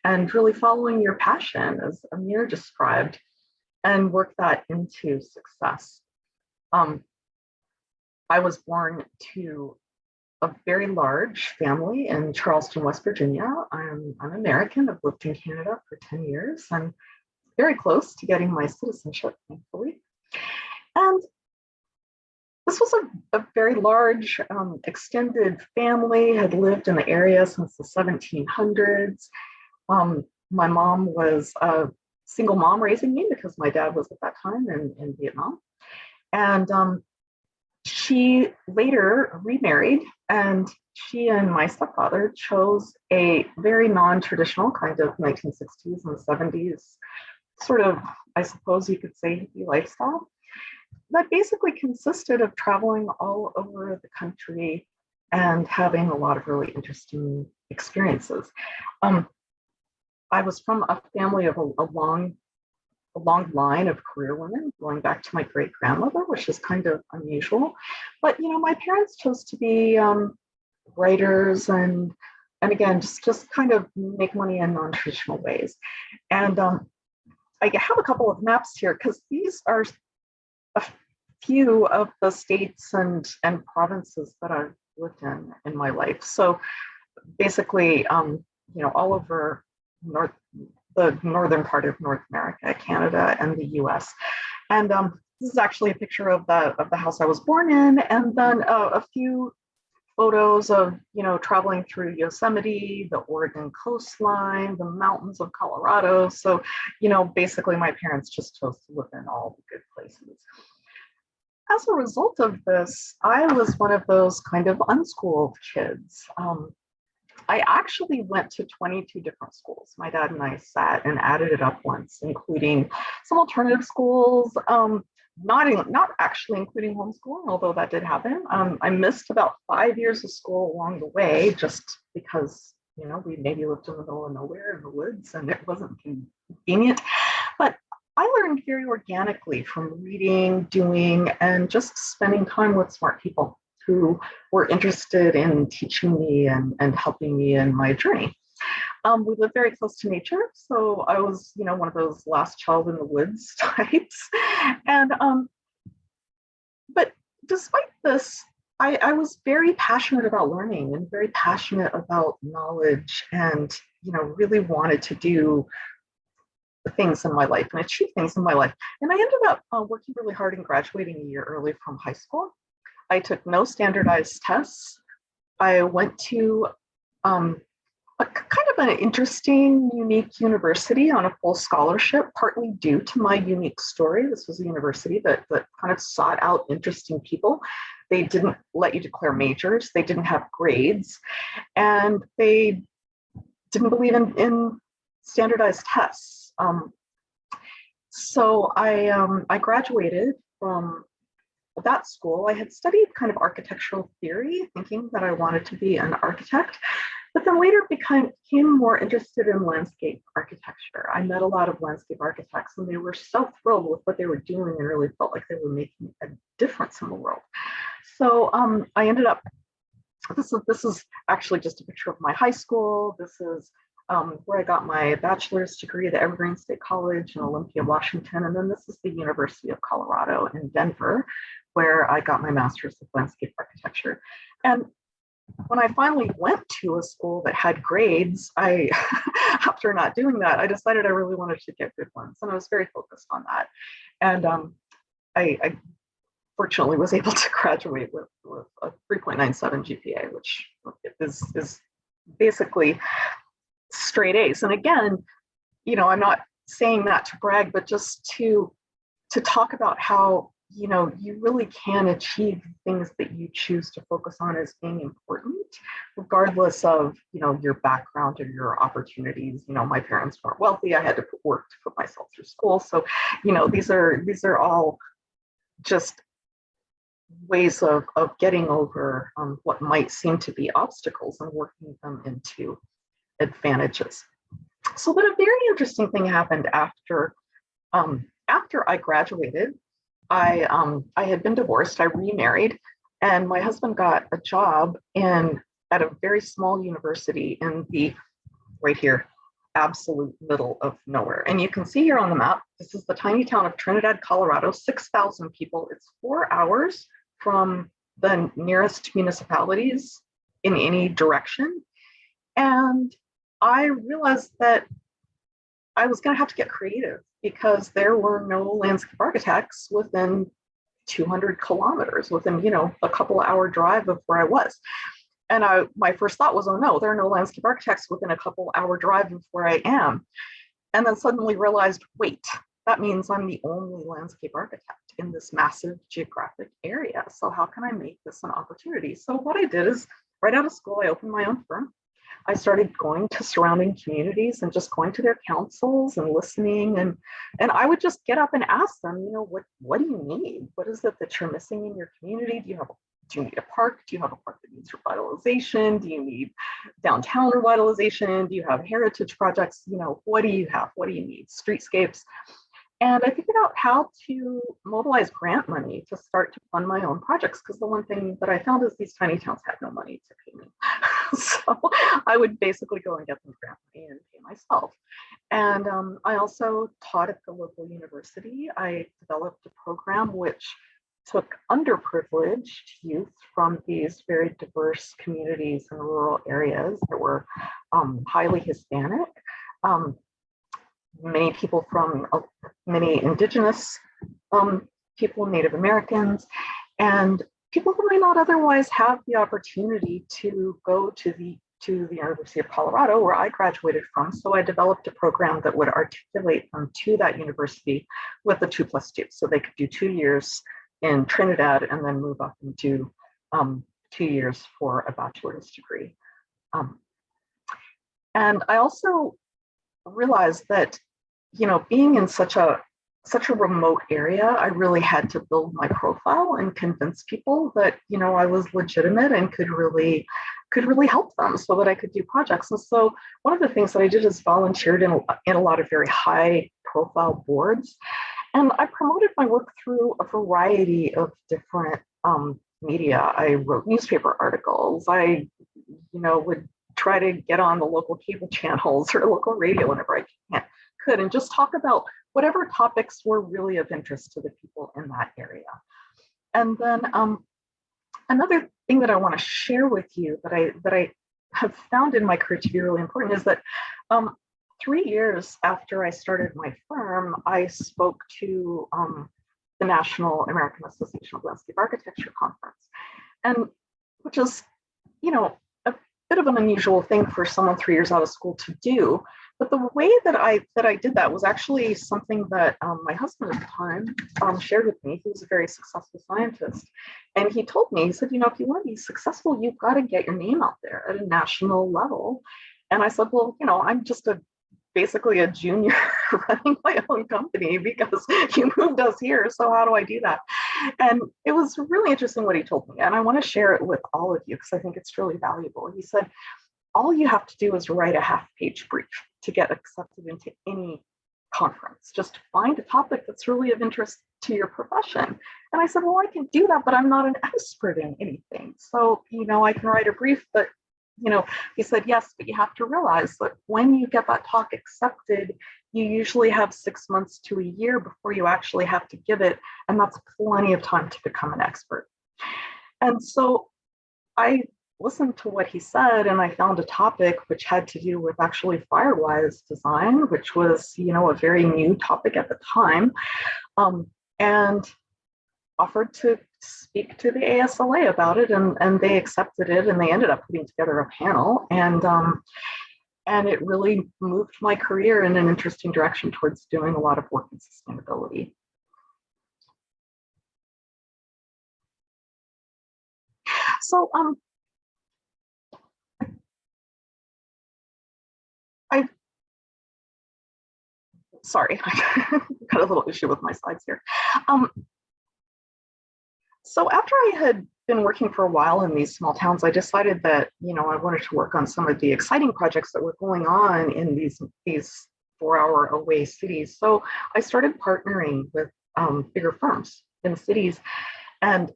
and really following your passion, as Amir described, and work that into success. I was born to a very large family in Charleston, West Virginia. I'm American. I've lived in Canada for 10 years. I'm very close to getting my citizenship, thankfully. And this was a very large, extended family, had lived in the area since the 1700s. My mom was a single mom raising me because my dad was at that time in Vietnam. And she later remarried, and she and my stepfather chose a very non-traditional kind of 1960s and 70s sort of, I suppose you could say, hippie lifestyle that basically consisted of traveling all over the country and having a lot of really interesting experiences. I was from a family of a long line of career women, going back to my great grandmother, which is kind of unusual. But you know, my parents chose to be writers and again, just kind of make money in non-traditional ways. And I have a couple of maps here because these are a few of the states and provinces that I've lived in my life. So basically, you know, all over the northern part of North America, Canada, and the US. And this is actually a picture of the house I was born in, and then a few photos of, you know, traveling through Yosemite, the Oregon coastline, the mountains of Colorado. So, you know, basically my parents just chose to live in all the good places. As a result of this, I was one of those kind of unschooled kids. I actually went to 22 different schools. My dad and I sat and added it up once, including some alternative schools, not actually including homeschooling, although that did happen. I missed about 5 years of school along the way, just because You know, we maybe lived in the middle of nowhere in the woods and it wasn't convenient. But I learned very organically from reading, doing, and just spending time with smart people who were interested in teaching me and helping me in my journey. We live very close to nature, so I was, you know, one of those last child in the woods types. And but despite this, I was very passionate about learning and very passionate about knowledge, and you know, really wanted to do things in my life and achieve things in my life. And I ended up working really hard and graduating a year early from high school. I took no standardized tests. I went to a kind of an interesting, unique university on a full scholarship, partly due to my unique story. This was a university that kind of sought out interesting people. They didn't let you declare majors. They didn't have grades, and they didn't believe in standardized tests. So I graduated from that school. I had studied kind of architectural theory, thinking that I wanted to be an architect, but then later became more interested in landscape architecture. I met a lot of landscape architects, and they were so thrilled with what they were doing and really felt like they were making a difference in the world. So I ended up, this is actually just a picture of my high school. This is where I got my bachelor's degree at Evergreen State College in Olympia, Washington. And then this is the University of Colorado in Denver, where I got my master's of landscape architecture. And when I finally went to a school that had grades, after not doing that, I decided I really wanted to get good ones. And I was very focused on that. And I fortunately was able to graduate with a 3.97 GPA, which is basically straight A's. And again, you know, I'm not saying that to brag, but just to talk about how, you know, you really can achieve things that you choose to focus on as being important, regardless of, you know, your background or your opportunities. You know, my parents weren't wealthy. I had to work to put myself through school. So, you know, these are all just ways of getting over what might seem to be obstacles and working them into advantages. So, but a very interesting thing happened after I graduated. I had been divorced. I remarried, and my husband got a job at a very small university in the right here, absolute middle of nowhere. And you can see here on the map, this is the tiny town of Trinidad, Colorado, 6,000 people. It's 4 hours from the nearest municipalities in any direction. And I realized that I was going to have to get creative because there were no landscape architects within 200 kilometers, within, you know, a couple hour drive of where I was. And my first thought was, oh no, there are no landscape architects within a couple hour drive of where I am. And then suddenly realized, wait, that means I'm the only landscape architect in this massive geographic area. So how can I make this an opportunity? So what I did is, right out of school, I opened my own firm. I started going to surrounding communities and just going to their councils and listening. And I would just get up and ask them, you know, what do you need? What is it that you're missing in your community? Do you need a park? Do you have a park that needs revitalization? Do you need downtown revitalization? Do you have heritage projects? You know, what do you have? What do you need? Streetscapes. And I figured out how to mobilize grant money to start to fund my own projects, because the one thing that I found is these tiny towns had no money to pay me. So I would basically go and get them grant money and pay myself. And I also taught at the local university. I developed a program which took underprivileged youth from these very diverse communities in rural areas that were highly Hispanic. Many people from many indigenous people, Native Americans, and people who might not otherwise have the opportunity to go to the University of Colorado, where I graduated from. So I developed a program that would articulate them to that university with a 2+2. So they could do 2 years in Trinidad and then move up and do 2 years for a bachelor's degree. And I also realized that, you know, being in such a remote area, I really had to build my profile and convince people that, you know, I was legitimate and could really could really help them so that I could do projects. And so one of the things that I did is volunteered in a lot of very high profile boards. And I promoted my work through a variety of different media. I wrote newspaper articles. I, would try to get on the local cable channels or local radio whenever I could, and just talk about whatever topics were really of interest to the people in that area. And then another thing that I want to share with you that I have found in my career to be really important is that 3 years after I started my firm, I spoke to the National American Association of Landscape Architecture conference, and which is, a bit of an unusual thing for someone 3 years out of school to do. But the way that I did that was actually something that my husband at the time shared with me. He was a very successful scientist. And he told me, he said, if you want to be successful, you've got to get your name out there at a national level. And I said, well, I'm just basically a junior running my own company because you moved us here. So how do I do that? And it was really interesting what he told me. And I want to share it with all of you because I think it's really valuable. He said, all you have to do is write a half-page brief to get accepted into any conference. Just find a topic that's really of interest to your profession. And I said, well, I can do that, but I'm not an expert in anything. So, I can write a brief, but, he said, yes, but you have to realize that when you get that talk accepted, you usually have 6 months to a year before you actually have to give it. And that's plenty of time to become an expert. And so I listened to what he said, and I found a topic which had to do with actually firewise design, which was, a very new topic at the time, and offered to speak to the ASLA about it, and they accepted it, and they ended up putting together a panel, and it really moved my career in an interesting direction towards doing a lot of work in sustainability. So sorry, I got a little issue with my slides here. So after I had been working for a while in these small towns, I decided that, I wanted to work on some of the exciting projects that were going on in these 4-hour away cities. So I started partnering with bigger firms in cities and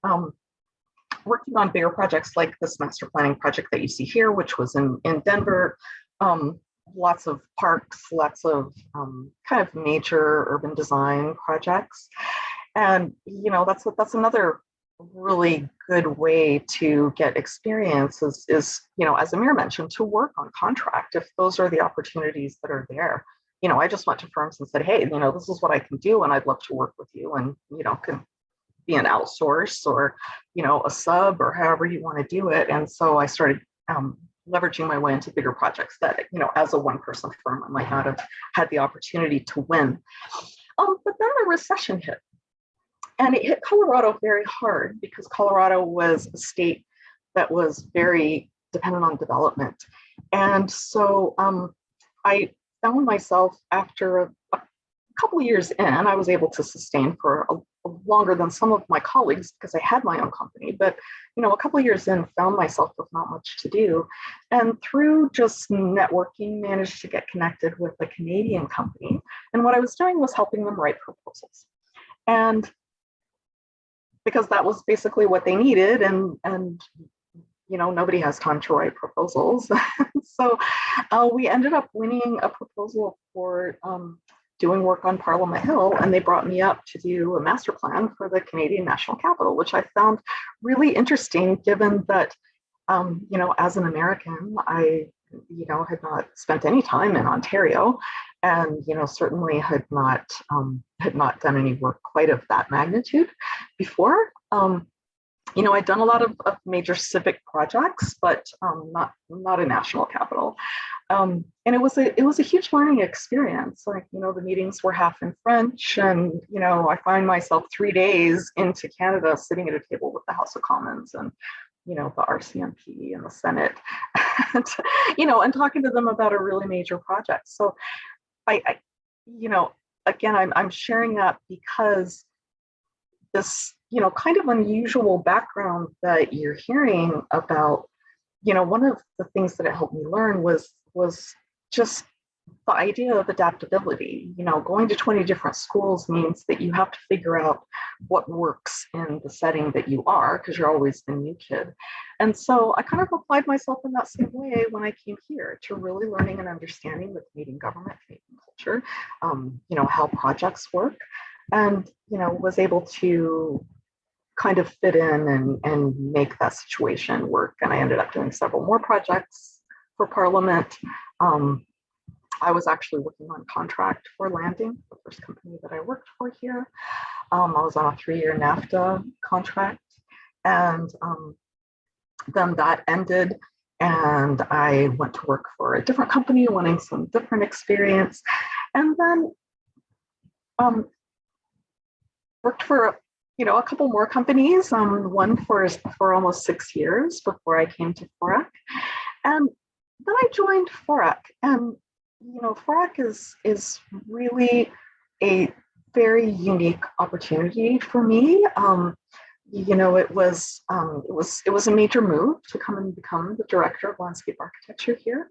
working on bigger projects like this master planning project that you see here, which was in Denver. Lots of parks, lots of kind of nature urban design projects. And, that's another really good way to get experience is, as Amir mentioned, to work on contract if those are the opportunities that are there. I just went to firms and said, hey, this is what I can do and I'd love to work with you, and, can be an outsource or, a sub or however you want to do it. And so I started leveraging my way into bigger projects that, as a one-person firm, I might not have had the opportunity to win. But then the recession hit. And it hit Colorado very hard because Colorado was a state that was very dependent on development. And so I found myself after a couple of years in, I was able to sustain for longer than some of my colleagues because I had my own company. But, a couple of years in, found myself with not much to do. And through just networking, managed to get connected with a Canadian company. And what I was doing was helping them write proposals. And because that was basically what they needed, and nobody has time to write proposals. So we ended up winning a proposal for doing work on Parliament Hill, and they brought me up to do a master plan for the Canadian National Capital, which I found really interesting given that, as an American, I, had not spent any time in Ontario, and, certainly had not done any work quite of that magnitude before. I'd done a lot of major civic projects, but not a national capital. And it was a huge learning experience. Like, the meetings were half in French, and, I find myself 3 days into Canada sitting at a table with the House of Commons and, the RCMP and the Senate, and talking to them about a really major project. So again, I'm sharing that because this, kind of unusual background that you're hearing about one of the things that it helped me learn was just the idea of adaptability. Going to 20 different schools means that you have to figure out what works in the setting that you are, because you're always the new kid. And so I kind of applied myself in that same way when I came here, to really learning and understanding the Canadian government, Canadian culture, how projects work, and, was able to kind of fit in and make that situation work. And I ended up doing several more projects for Parliament. I was actually working on contract for Landing, the first company that I worked for here. I was on a 3-year NAFTA contract, and then that ended, and I went to work for a different company, wanting some different experience, and then worked for a couple more companies. One for almost 6 years before I came to FORREC, and then I joined FORREC, and FORREC is really a very unique opportunity for me. It was a major move to come and become the director of landscape architecture here.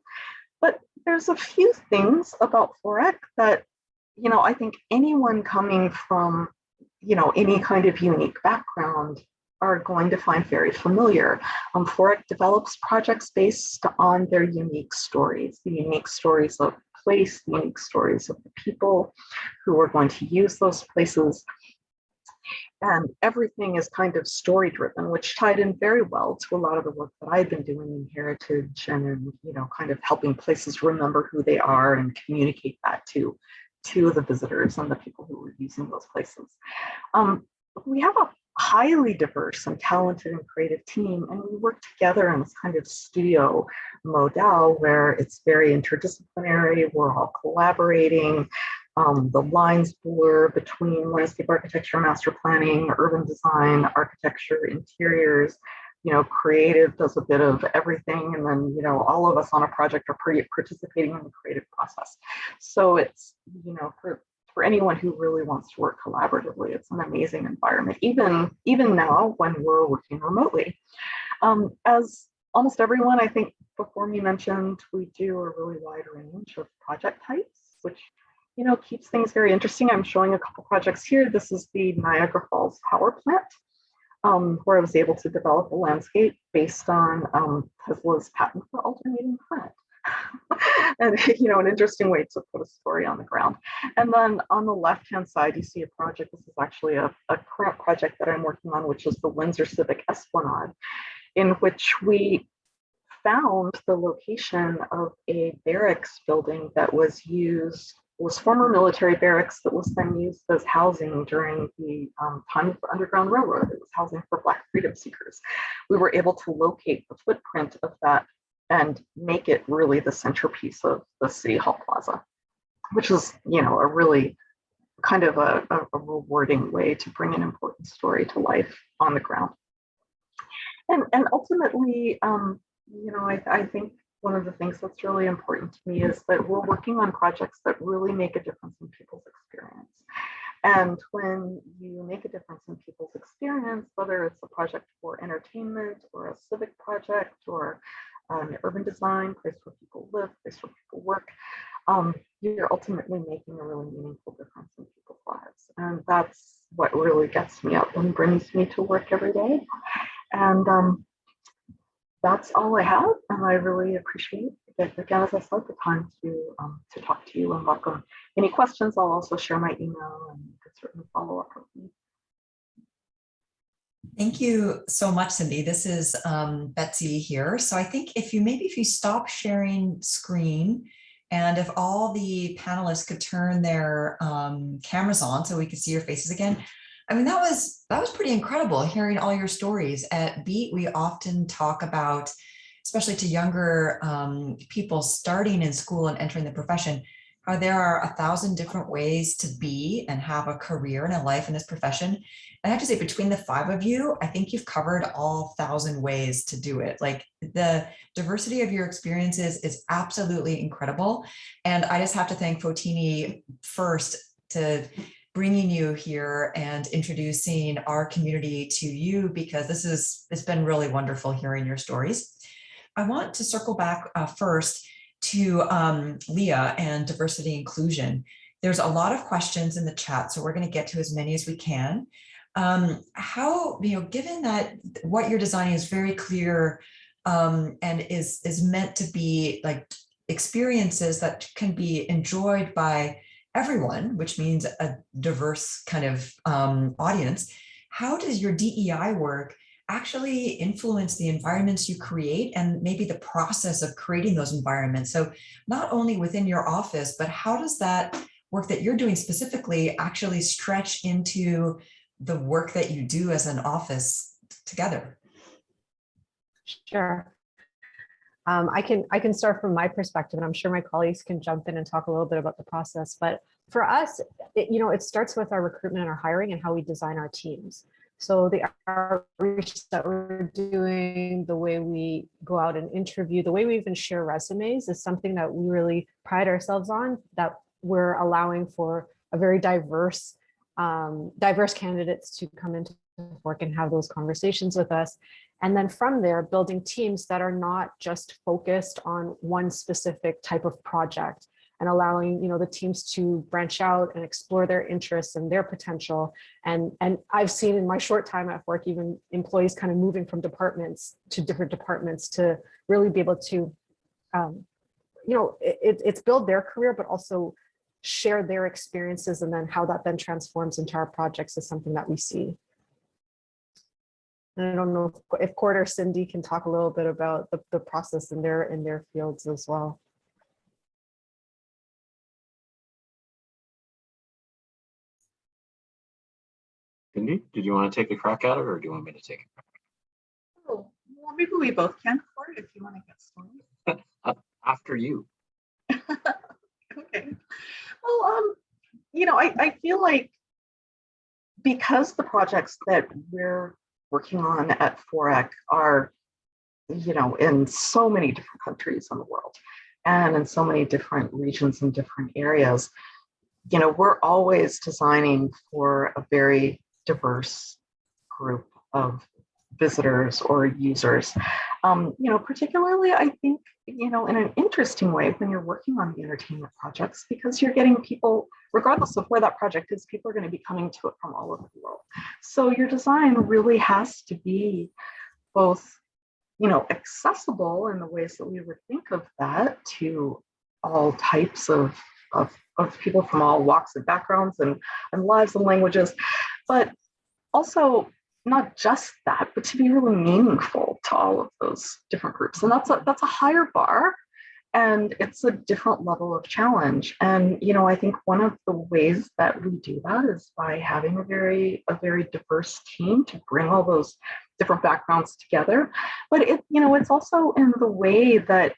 But there's a few things about FORREC that, I think anyone coming from, any kind of unique background are going to find very familiar. FORREC develops projects based on their unique stories, the unique stories of place, the unique stories of the people who are going to use those places. And everything is kind of story driven, which tied in very well to a lot of the work that I've been doing in heritage and kind of helping places remember who they are and communicate that to the visitors and the people who are using those places. We have a highly diverse and talented and creative team, and we work together in this kind of studio model where it's very interdisciplinary. We're all collaborating. The lines blur between landscape architecture, master planning, urban design, architecture, interiors. Creative does a bit of everything, and then all of us on a project are participating in the creative process. So it's for anyone who really wants to work collaboratively, it's an amazing environment, even now when we're working remotely. As almost everyone, I think, before me mentioned, we do a really wide range of project types, which keeps things very interesting. I'm showing a couple projects here. This is the Niagara Falls Power Plant, where I was able to develop a landscape based on Tesla's patent for alternating current. And an interesting way to put a story on the ground. And then on the left-hand side, you see a project. This is actually a current project that I'm working on, which is the Windsor Civic Esplanade, in which we found the location of a barracks building that was former military barracks that was then used as housing during the time of the Underground Railroad. It was housing for Black freedom seekers. We were able to locate the footprint of that and make it really the centerpiece of the City Hall Plaza, which is, a really kind of a rewarding way to bring an important story to life on the ground. And ultimately, I think one of the things that's really important to me is that we're working on projects that really make a difference in people's experience. And when you make a difference in people's experience, whether it's a project for entertainment or a civic project or urban design, place where people live, place where people work, you're ultimately making a really meaningful difference in people's lives. And that's what really gets me up and brings me to work every day. And that's all I have. And I really appreciate it, again, as I said, the time to talk to you and welcome any questions. I'll also share my email and you could certainly follow up with me. Thank you so much, Cindi. This is Betsy here. So I think if you stop sharing screen, and if all the panelists could turn their cameras on so we could see your faces again. I mean, that was pretty incredible hearing all your stories. At BEAT, we often talk about, especially to younger people starting in school and entering the profession, how there are 1,000 different ways to be and have a career and a life in this profession. I have to say, between the 5 of you, I think you've covered all 1,000 ways to do it. Like, the diversity of your experiences is absolutely incredible. And I just have to thank Fotini first to bringing you here and introducing our community to you, because it's been really wonderful hearing your stories. I want to circle back first to Leah and diversity inclusion. There's a lot of questions in the chat, so we're going to get to as many as we can. How, given that what you're designing is very clear and is meant to be like experiences that can be enjoyed by everyone, which means a diverse kind of audience, how does your DEI work actually influence the environments you create and maybe the process of creating those environments? So not only within your office, but how does that work that you're doing specifically actually stretch into the work that you do as an office together? Sure. I can start from my perspective, and I'm sure my colleagues can jump in and talk a little bit about the process. But for us, it starts with our recruitment and our hiring and how we design our teams. So the outreach that we're doing, the way we go out and interview, the way we even share resumes is something that we really pride ourselves on, that we're allowing for a very diverse candidates to come into work and have those conversations with us. And then from there, building teams that are not just focused on one specific type of project, and allowing the teams to branch out and explore their interests and their potential. And I've seen in my short time at FORREC, even employees kind of moving from departments to different departments to really be able to, it's build their career, but also share their experiences, and then how that then transforms into our projects is something that we see. And I don't know if Cord or Cindi can talk a little bit about the process in their fields as well. Cindi, did you want to take a crack at it, or do you want me to take it? Oh, well, maybe we both can, Cord, if you want to get started. After you. Okay. Well, I feel like because the projects that we're working on at FORREC are, in so many different countries in the world and in so many different regions and different areas, we're always designing for a very diverse group of visitors or users. Particularly, I think, in an interesting way when you're working on the entertainment projects, because you're getting people, regardless of where that project is, people are going to be coming to it from all over the world. So your design really has to be both, accessible in the ways that we would think of that to all types of people from all walks and backgrounds and lives and languages, but also not just that, but to be really meaningful to all of those different groups. And that's a higher bar, and it's a different level of challenge. And I think one of the ways that we do that is by having a very diverse team to bring all those different backgrounds together. But it's also in the way that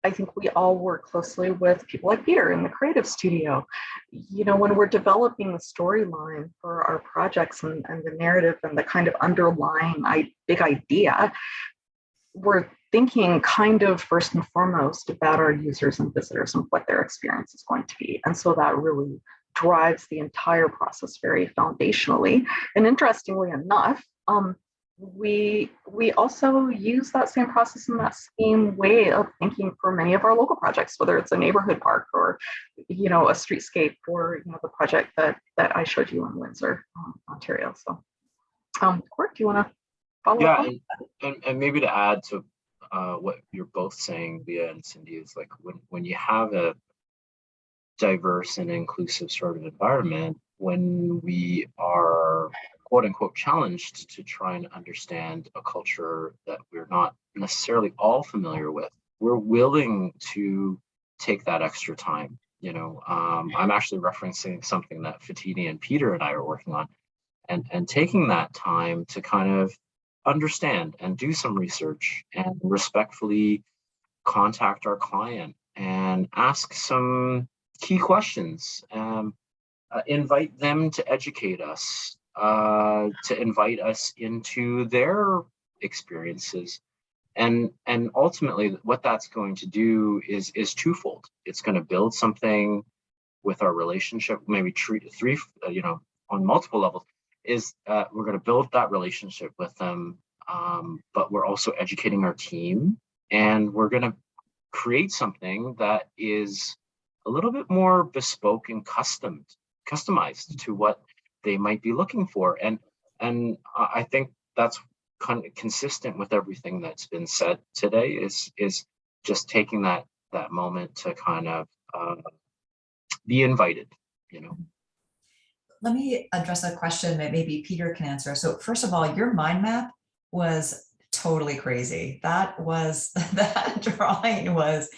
I think we all work closely with people like Peter in the creative studio. When we're developing the storyline for our projects and the narrative and the kind of underlying big idea, we're thinking kind of first and foremost about our users and visitors and what their experience is going to be. And so that really drives the entire process very foundationally. And interestingly enough, we also use that same process and that same way of thinking for many of our local projects, whether it's a neighborhood park or a streetscape, or the project that I showed you in Windsor, Ontario. So Cord, do you want to follow up? And maybe to add to what you're both saying, Leah and Cindi, is like when you have a diverse and inclusive sort of environment, when we are quote unquote challenged to try and understand a culture that we're not necessarily all familiar with, we're willing to take that extra time. I'm actually referencing something that Fatini and Peter and I are working on, and taking that time to kind of understand and do some research and respectfully contact our client and ask some key questions, invite them to educate us, to invite us into their experienses. And ultimately what that's going to do is twofold. It's going to build something with our relationship, maybe three, on multiple levels, is we're going to build that relationship with them but we're also educating our team, and we're going to create something that is a little bit more bespoke and customized to what they might be looking for. And I think that's kind of consistent with everything that's been said today, is just taking that moment to kind of be invited, you know. Let me address a question that maybe Peter can answer. So first of all, your mind map was totally crazy. That drawing was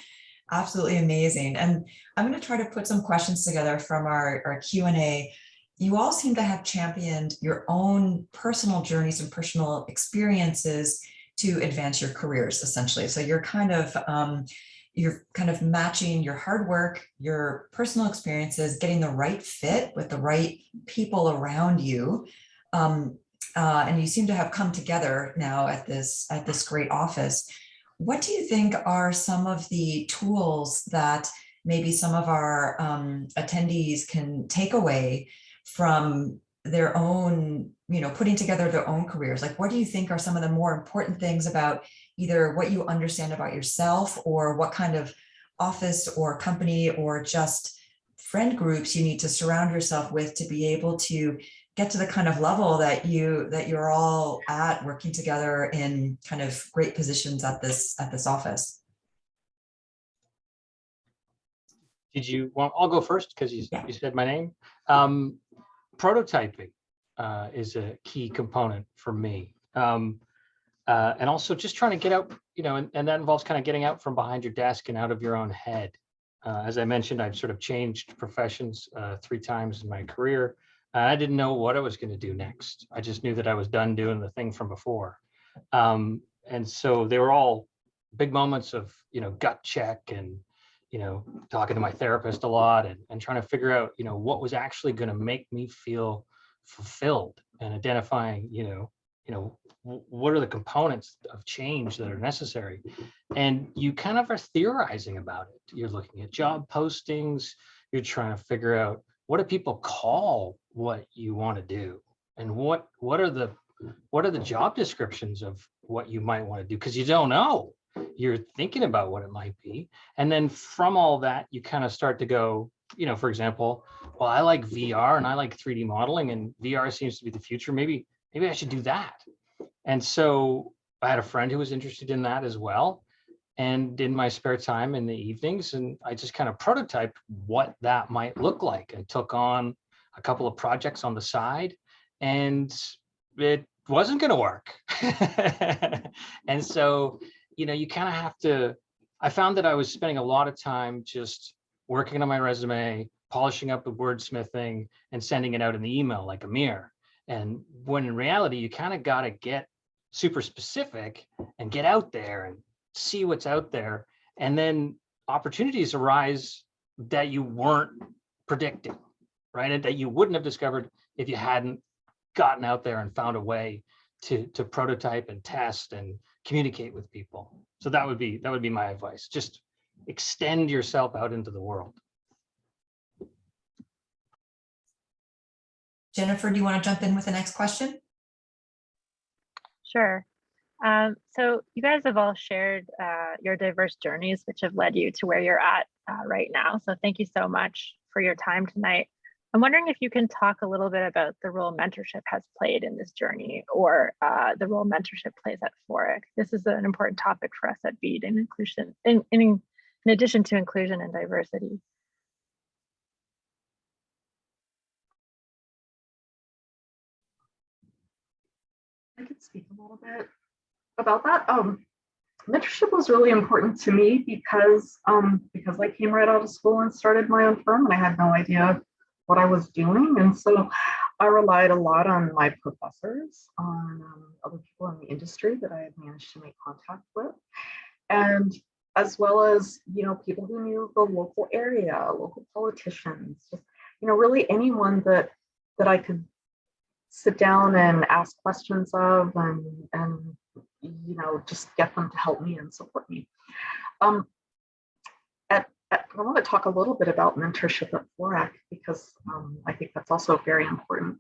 absolutely amazing. And I'm going to try to put some questions together from our Q&A. You all seem to have championed your own personal journeys and personal experiences to advance your careers, essentially. So you're kind of matching your hard work, your personal experiences, getting the right fit with the right people around you. And you seem to have come together now at this great office. What do you think are some of the tools that maybe some of our attendees can take away from their own, putting together their own careers? Like, what do you think are some of the more important things about either what you understand about yourself, or what kind of office or company or just friend groups you need to surround yourself with to be able to get to the kind of level that you're all at, working together in kind of great positions at this office? Did you want? I'll go first because you said my name. Prototyping is a key component for me, and also just trying to get out, and that involves kind of getting out from behind your desk and out of your own head. As I mentioned, I've sort of changed professions 3 times in my career. I didn't know what I was going to do next. I just knew that I was done doing the thing from before. And so they were all big moments of, gut check and, talking to my therapist a lot and trying to figure out, what was actually going to make me feel fulfilled, and identifying, what are the components of change that are necessary. And you kind of are theorizing about it. You're looking at job postings. You're trying to figure out, what do people call what you want to do, and what are the job descriptions of what you might want to do, because you don't know. You're thinking about what it might be, and then from all that you kind of start to go, for example, well, I like VR and I like 3D modeling, and VR seems to be the future. Maybe I should do that. And so I had a friend who was interested in that as well. And in my spare time in the evenings, and I just kind of prototyped what that might look like, and took on a couple of projects on the side, and it wasn't going to work. And so, you kind of have to, I found that I was spending a lot of time just working on my resume, polishing up the wordsmithing, and sending it out in the email like Amir. And when in reality, you kind of got to get super specific and get out there and see what's out there, and then opportunities arise that you weren't predicting, right? And that you wouldn't have discovered if you hadn't gotten out there and found a way to prototype and test and communicate with people. So that would be my advice. Just extend yourself out into the world. Jennifer, do you want to jump in with the next question? Sure. So you guys have all shared your diverse journeys, which have led you to where you're at right now. So thank you so much for your time tonight. I'm wondering if you can talk a little bit about the role mentorship has played in this journey, or the role mentorship plays at FORREC. This is an important topic for us at BEAD, and inclusion, in addition to inclusion and diversity. I could speak a little bit about that. Mentorship was really important to me because I came right out of school and started my own firm, and I had no idea what I was doing. And so I relied a lot on my professors, on other people in the industry that I had managed to make contact with, and as well as, people who knew the local area, local politicians, just, really anyone that I could sit down and ask questions of, and just get them to help me and support me. I want to talk a little bit about mentorship at FORREC, because I think that's also very important.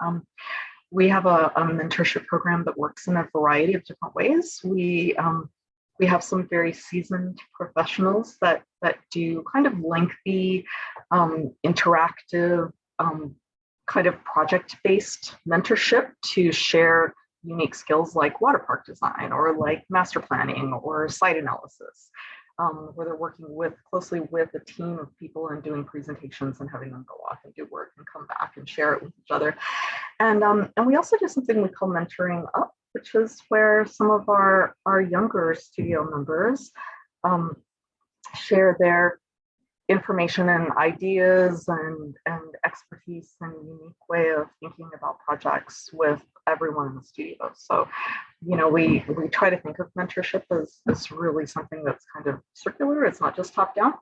We have a mentorship program that works in a variety of different ways. We have some very seasoned professionals that do kind of lengthy, interactive, kind of project-based mentorship to share unique skills like water park design or like master planning or site analysis, where they're working closely with a team of people and doing presentations and having them go off and do work and come back and share it with each other. And we also do something we call mentoring up, which is where some of our younger studio members share their information and ideas and expertise and unique way of thinking about projects with everyone in the studio. So, you know, we try to think of mentorship as really something that's kind of circular. It's not just top down.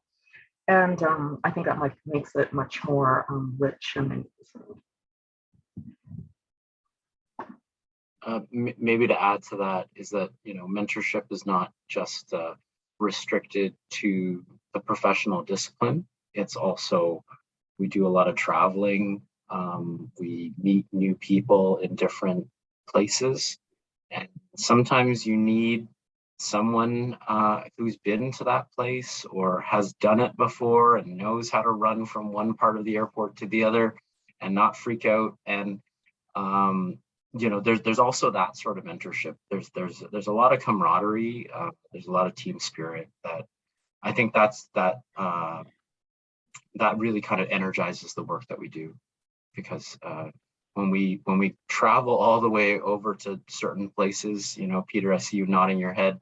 And I think that makes it much more rich and engaging. Maybe to add to that is that, you know, mentorship is not just restricted to the professional discipline. It's also, we do a lot of traveling. We meet new people in different places. And sometimes you need someone who's been to that place or has done it before and knows how to run from one part of the airport to the other and not freak out. And you know, there's also that sort of mentorship. There's a lot of camaraderie. There's a lot of team spirit that I think that really kind of energizes the work that we do, because when we travel all the way over to certain places, you know, Peter, I see you nodding your head,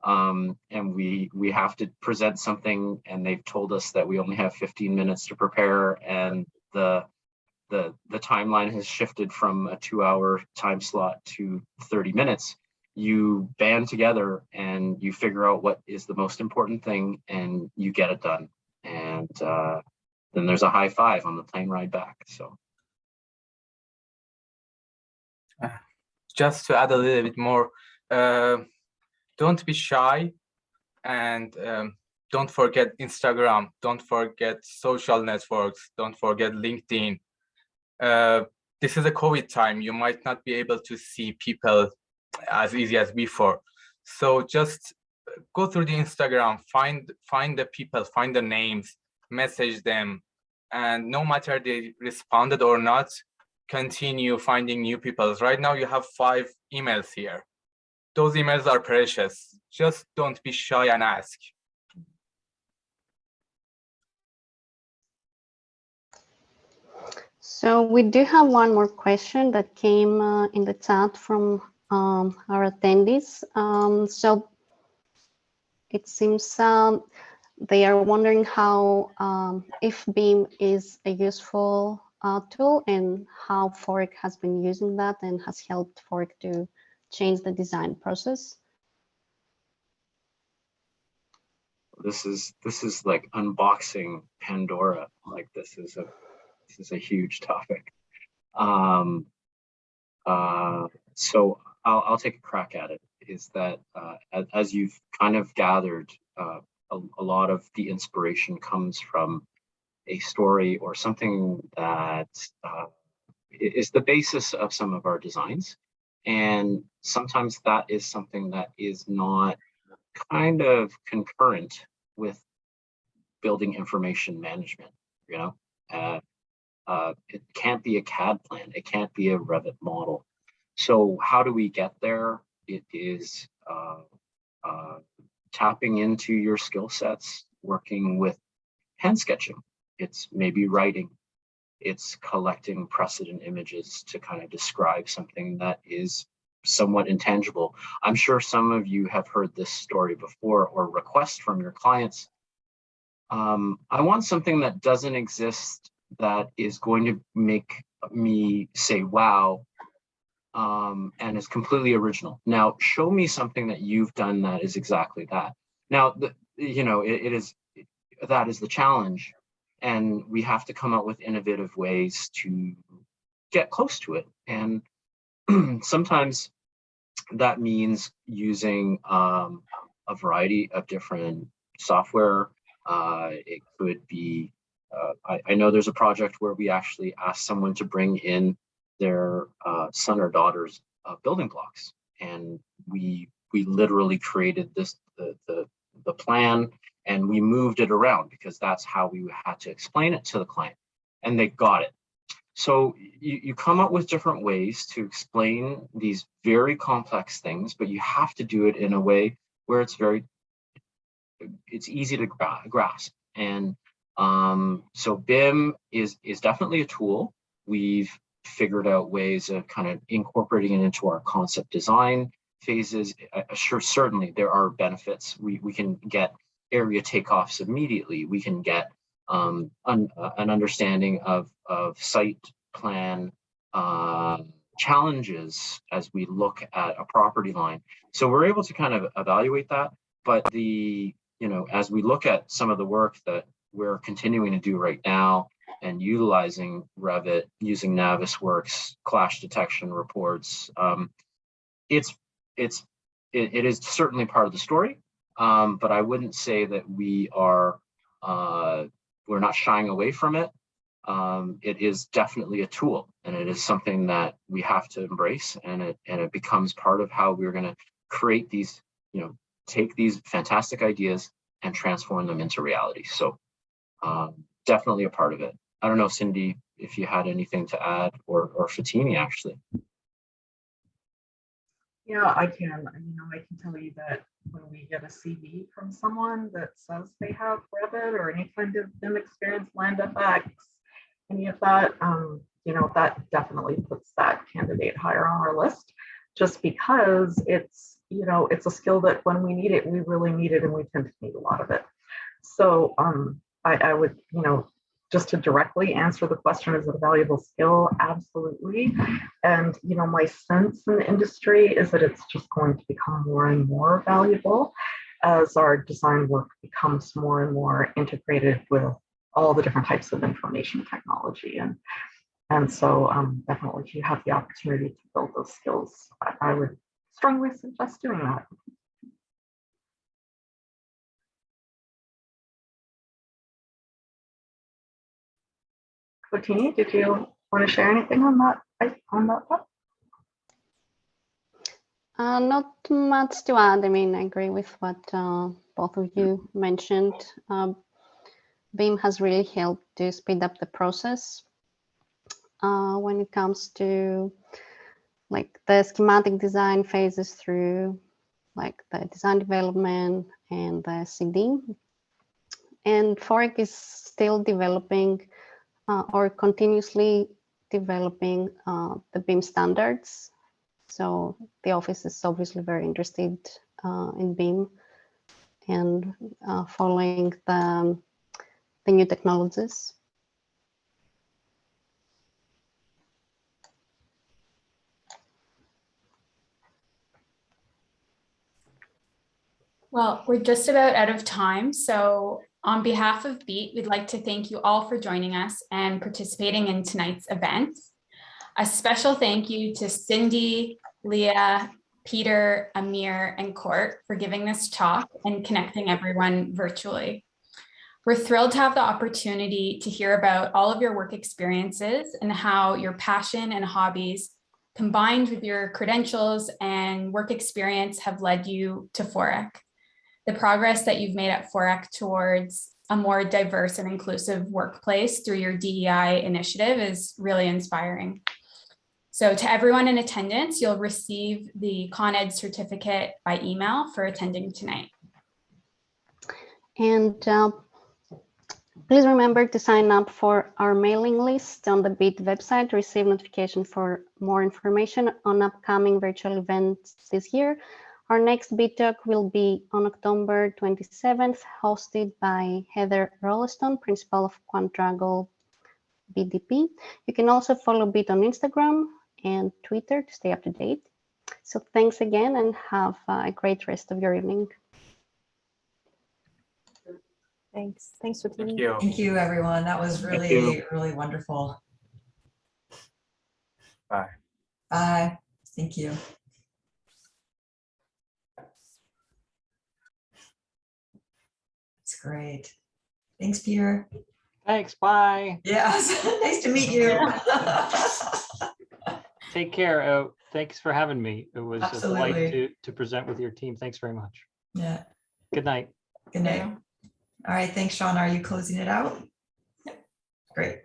and we have to present something, and they've told us that we only have 15 minutes to prepare, and the timeline has shifted from a 2-hour time slot to 30 minutes. You band together and you figure out what is the most important thing and you get it done. And then there's a high five on the plane ride back. So just to add a little bit more, don't be shy, and don't forget Instagram, don't forget social networks, don't forget LinkedIn. This is a COVID time. You might not be able to see people as easy as before. So just go through the Instagram, find the people, find the names, message them, and no matter they responded or not, continue finding new people. Right now you have 5 emails here. Those emails are precious. Just don't be shy and ask. So we do have one more question that came in the chat from our attendees. So it seems they are wondering how if BEAM is a useful tool and how FORREC has been using that and has helped FORREC to change the design process. this is like unboxing Pandora. Like this is a huge topic. So I'll take a crack at it. Is that as you've kind of gathered, a lot of the inspiration comes from a story or something that is the basis of some of our designs. And sometimes that is something that is not kind of concurrent with building information management, you know? It can't be a CAD plan. It can't be a Revit model. So how do we get there? It is tapping into your skill sets, working with hand sketching. It's maybe writing. It's collecting precedent images to kind of describe something that is somewhat intangible. I'm sure some of you have heard this story before or request from your clients. I want something that doesn't exist that is going to make me say, wow, and is completely original. Now, show me something that you've done that is exactly that. Now, you know, that is the challenge. And we have to come up with innovative ways to get close to it. And sometimes that means using a variety of different software. It could be, I know there's a project where we actually asked someone to bring in their son or daughter's building blocks. And we literally created the plan, and we moved it around because that's how we had to explain it to the client, and they got it. So you come up with different ways to explain these very complex things, but you have to do it in a way where it's easy to grasp. And so BIM is definitely a tool. We've figured out ways of kind of incorporating it into our concept design phases. Certainly there are benefits. We can get area takeoffs immediately. We can get an understanding of site plan challenges as we look at a property line. So we're able to kind of evaluate that. But as we look at some of the work that we're continuing to do right now and utilizing Revit, using Navisworks, clash detection reports, it is certainly part of the story. But I wouldn't say that we're not shying away from it. It is definitely a tool, and it is something that we have to embrace, and it becomes part of how we're going to create these, take these fantastic ideas and transform them into reality. So definitely a part of it. I don't know, Cindi, if you had anything to add, or Fatini, actually. Yeah, I can. I can tell you that when we get a CV from someone that says they have Revit or any kind of BIM experience, LandFX, any of that, that definitely puts that candidate higher on our list, just because it's a skill that when we need it, we really need it, and we tend to need a lot of it. So I would, just to directly answer the question, is it a valuable skill? Absolutely. And, my sense in the industry is that it's just going to become more and more valuable as our design work becomes more and more integrated with all the different types of information technology. And so definitely, if you have the opportunity to build those skills, I would strongly suggest doing that. Fatini, did you want to share anything on that part? Not much to add. I mean, I agree with what both of you mentioned. BIM has really helped to speed up the process when it comes to like the schematic design phases through like the design development and the CD. And FORREC is still developing or continuously developing the BIM standards. So the office is obviously very interested in BIM and following the new technologies. Well, we're just about out of time. So on behalf of BEAT, we'd like to thank you all for joining us and participating in tonight's event. A special thank you to Cindi, Leah, Peter, Amir, and Court for giving this talk and connecting everyone virtually. We're thrilled to have the opportunity to hear about all of your work experiences and how your passion and hobbies combined with your credentials and work experience have led you to FORREC. The progress that you've made at FORREC towards a more diverse and inclusive workplace through your DEI initiative is really inspiring. So to everyone in attendance, you'll receive the Con Ed certificate by email for attending tonight. And please remember to sign up for our mailing list on the BEAT website to receive notification for more information on upcoming virtual events this year. Our next BEAT Talk will be on October 27th, hosted by Heather Rolleston, Principal of Quadrangle BDP. You can also follow BEAT on Instagram and Twitter to stay up to date. So thanks again, and have a great rest of your evening. Thanks. Thanks, Fatini. Thank you. Thank you, everyone. That was really, really wonderful. Bye. Bye. Thank you. It's great. Thanks, Peter. Thanks. Bye. Yes. Nice to meet you. Take care. Thanks for having me. It was a delight Absolutely. to present with your team. Thanks very much. Yeah. Good night. Good night. All right. Thanks, Sean. Are you closing it out? Great.